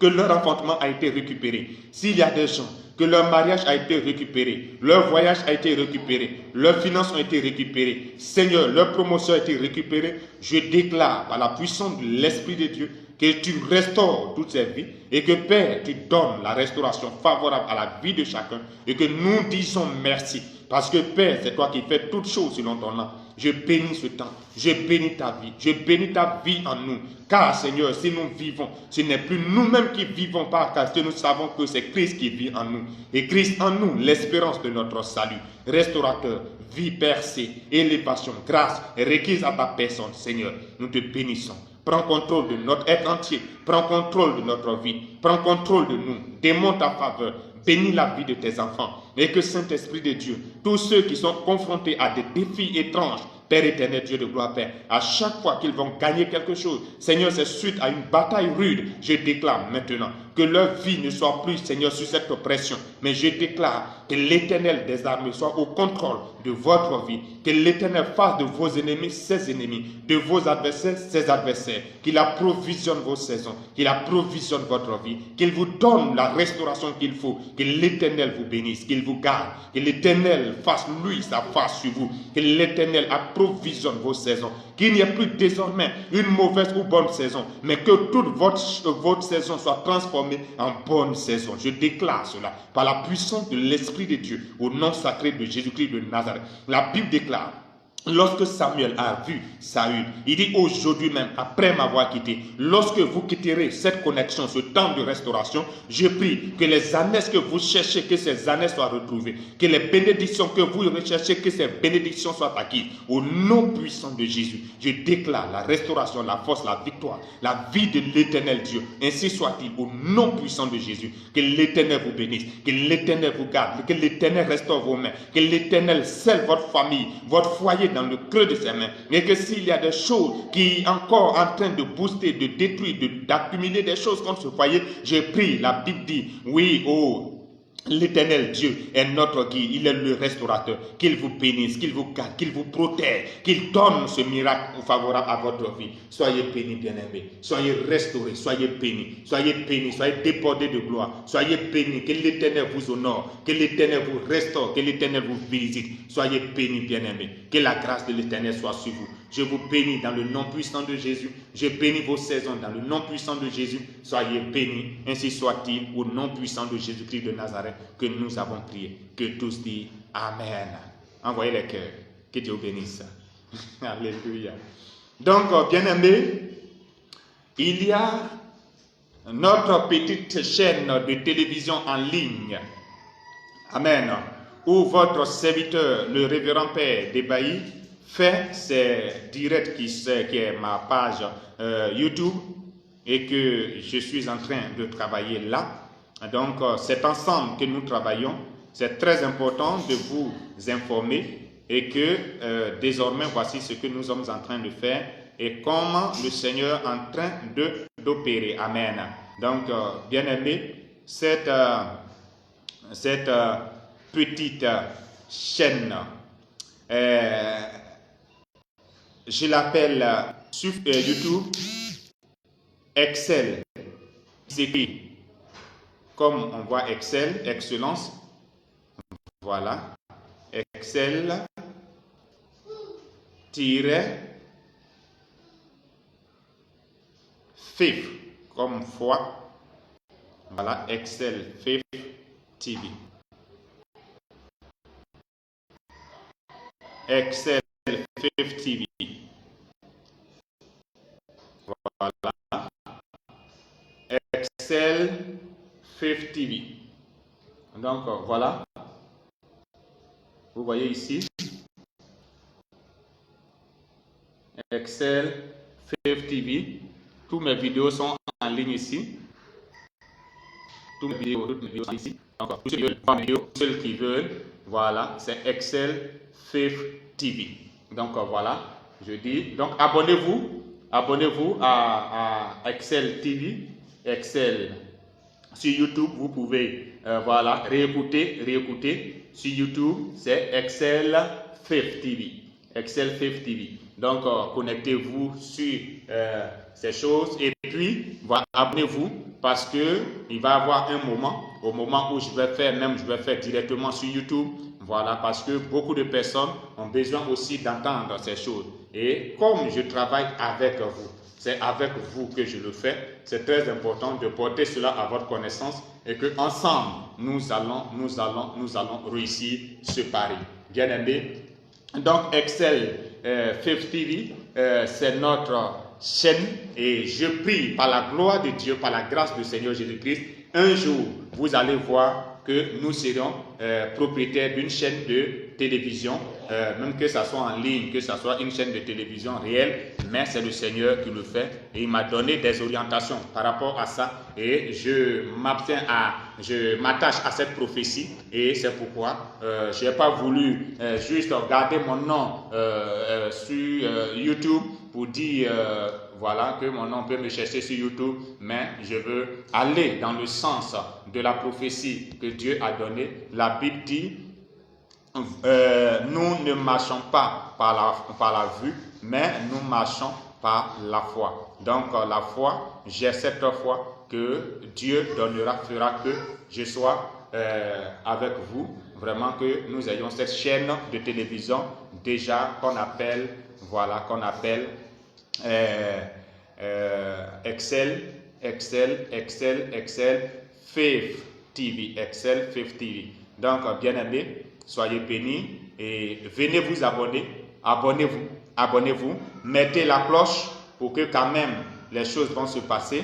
que leur enfantement a été récupéré, s'il y a des gens que leur mariage a été récupéré, leur voyage a été récupéré, leurs finances ont été récupérées, Seigneur, leur promotion a été récupérée, je déclare par la puissance de l'Esprit de Dieu que tu restaures toutes ces vies et que Père, tu donnes la restauration favorable à la vie de chacun et que nous disons merci parce que Père, c'est toi qui fais toutes choses selon ton nom. Je bénis ce temps, je bénis ta vie en nous. Car Seigneur, si nous vivons, ce n'est plus nous-mêmes qui vivons pas, car nous savons que c'est Christ qui vit en nous. Et Christ en nous, l'espérance de notre salut, restaurateur, vie percée, élévation, grâce requise à ta personne, Seigneur. Nous te bénissons. Prends contrôle de notre être entier. Prends contrôle de notre vie. Prends contrôle de nous. Démonte ta faveur. bénis la vie de tes enfants. Et que Saint-Esprit de Dieu, tous ceux qui sont confrontés à des défis étranges, Père éternel, Dieu de gloire, Père, à chaque fois qu'ils vont gagner quelque chose, Seigneur, c'est suite à une bataille rude, je déclare maintenant que leur vie ne soit plus, Seigneur, sous cette oppression, mais je déclare que l'Éternel des armées soit au contrôle de votre vie, que l'Éternel fasse de vos ennemis ses ennemis, de vos adversaires ses adversaires, qu'il approvisionne vos saisons, qu'il approvisionne votre vie, qu'il vous donne la restauration qu'il faut, que l'Éternel vous bénisse, qu'il vous garde, que l'Éternel fasse lui sa face sur vous, que l'Éternel approvisionne vos saisons, qu'il n'y ait plus désormais une mauvaise ou bonne saison, mais que toute votre saison soit transformée en bonne saison. Je déclare cela par la puissance de l'Esprit de Dieu, au nom sacré de Jésus-Christ de Nazareth. La Bible déclare, lorsque Samuel a vu Saül, il dit aujourd'hui même, après m'avoir quitté, lorsque vous quitterez cette connexion, ce temps de restauration, je prie que les années que vous cherchez, que ces années soient retrouvées, que les bénédictions que vous recherchez, que ces bénédictions soient acquises. Au nom puissant de Jésus, je déclare la restauration, la force, la victoire, la vie de l'Éternel Dieu. Ainsi soit-il, au nom puissant de Jésus. Que l'Éternel vous bénisse, que l'Éternel vous garde, que l'Éternel restaure vos mains, que l'Éternel scelle votre famille, votre foyer dans le creux de ses mains, et que s'il y a des choses qui sont encore en train de booster, de détruire, d'accumuler des choses contre ce foyer, je prie, la Bible dit, oui, oh, l'Éternel Dieu est notre guide, il est le restaurateur, qu'il vous bénisse, qu'il vous garde, qu'il vous protège, qu'il donne ce miracle favorable à votre vie. Soyez bénis, bien-aimés, soyez restaurés, soyez bénis, soyez débordés de gloire, soyez bénis, que l'Éternel vous honore, que l'Éternel vous restaure, que l'Éternel vous visite. Soyez bénis, bien-aimés, que la grâce de l'Éternel soit sur vous. Je vous bénis dans le nom puissant de Jésus. Je bénis vos saisons dans le nom puissant de Jésus. Soyez bénis, ainsi soit-il, au nom puissant de Jésus-Christ de Nazareth que nous avons prié. Que tous disent Amen. Envoyez les cœurs. Que Dieu bénisse. Alléluia. Donc, bien-aimés, il y a notre petite chaîne de télévision en ligne. Amen. Où votre serviteur, le révérend Père Débailly, fait ses directs qui est ma page YouTube et que je suis en train de travailler là. Donc, c'est ensemble que nous travaillons. C'est très important de vous informer et que désormais, voici ce que nous sommes en train de faire et comment le Seigneur est en train d'opérer. Amen. Donc, bien-aimés, cette petite chaîne, je l'appelle sur YouTube Excel. C'est écrit comme on voit Excel, excellence. Voilà. Excel FIF comme foi. Voilà, Excel FIF TV. Excel FIF TV. Voilà. Excel FIF TV. Donc voilà. Vous voyez ici. Excel FIF TV. Toutes mes vidéos sont en ligne ici. Toutes mes vidéos sont ici. Donc, tous ceux qui veulent, voilà, c'est Excel FIF TV. Donc voilà, je dis. Donc abonnez-vous à Excel TV, Excel sur YouTube. Vous pouvez voilà réécouter sur YouTube. C'est Excel FIF TV, Excel FIF TV. Donc connectez-vous sur ces choses et puis voilà, abonnez-vous parce que il va y avoir un moment, au moment où je vais faire directement sur YouTube. Voilà, parce que beaucoup de personnes ont besoin aussi d'entendre ces choses. Et comme je travaille avec vous, c'est avec vous que je le fais, c'est très important de porter cela à votre connaissance et que ensemble nous allons réussir ce pari. Bien aimé. Donc Excel FIF TV, c'est notre chaîne et je prie par la gloire de Dieu, par la grâce du Seigneur Jésus-Christ, un jour vous allez voir que nous serons propriétaires d'une chaîne de télévision, même que ça soit en ligne, que ça soit une chaîne de télévision réelle, mais c'est le Seigneur qui le fait et il m'a donné des orientations par rapport à ça et je m'attache à cette prophétie et c'est pourquoi je n'ai pas voulu juste garder mon nom sur YouTube pour dire voilà que mon nom peut me chercher sur YouTube, mais je veux aller dans le sens de la prophétie que Dieu a donnée. La Bible dit nous ne marchons pas par la vue, mais nous marchons par la foi. Donc la foi, j'ai cette foi que Dieu fera que je sois avec vous, vraiment que nous ayons cette chaîne de télévision déjà qu'on appelle Excel Faith TV, Excel Faith TV. Donc bien aimés, soyez bénis et venez vous abonnez-vous, mettez la cloche pour que quand même les choses vont se passer.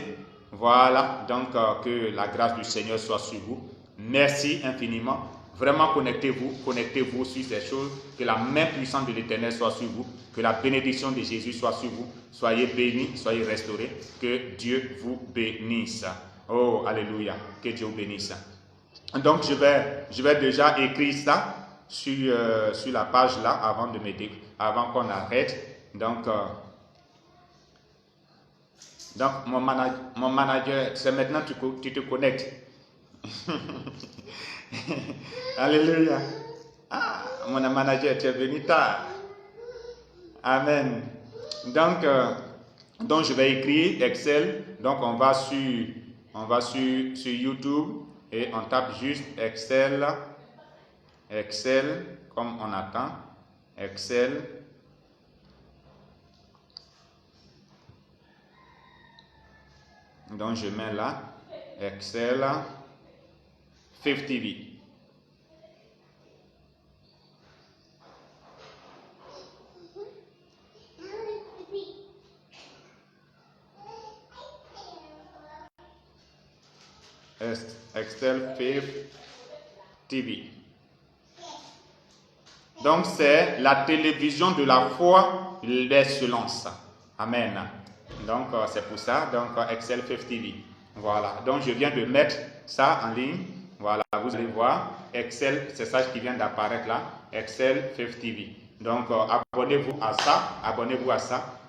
Voilà, donc que la grâce du Seigneur soit sur vous. Merci infiniment. Vraiment connectez-vous sur ces choses, que la main puissante de l'Éternel soit sur vous, que la bénédiction de Jésus soit sur vous. Soyez bénis, soyez restaurés, que Dieu vous bénisse. Oh, alléluia, que Dieu vous bénisse. Donc je vais déjà écrire ça sur la page là avant qu'on arrête. Donc mon manager, c'est maintenant que tu te connectes. Alléluia. Ah, mon manager, tu es venu tard. Amen. Donc je vais écrire Excel. Donc on va sur YouTube et on tape juste Excel comme on attend. Excel. Donc je mets là Excel Faith TV. Excel Faith TV. Donc c'est la télévision de la foi, l'excellence. Amen. Donc c'est pour ça, donc Excel Faith TV. Voilà, donc je viens de mettre ça en ligne. Voilà, vous allez voir, Excel, c'est ça qui vient d'apparaître là, Excel Faith TV. Donc abonnez-vous à ça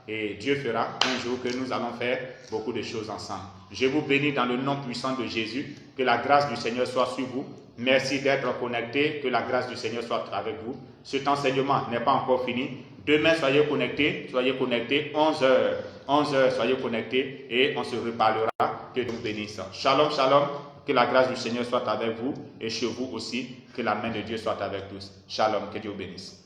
et Dieu fera un jour que nous allons faire beaucoup de choses ensemble. Je vous bénis dans le nom puissant de Jésus, que la grâce du Seigneur soit sur vous. Merci d'être connectés, que la grâce du Seigneur soit avec vous. Cet enseignement n'est pas encore fini. Demain, soyez connectés, 11h, soyez connectés et on se reparlera. Que Dieu vous bénisse. Shalom, shalom, que la grâce du Seigneur soit avec vous et chez vous aussi, que la main de Dieu soit avec tous. Shalom, que Dieu vous bénisse.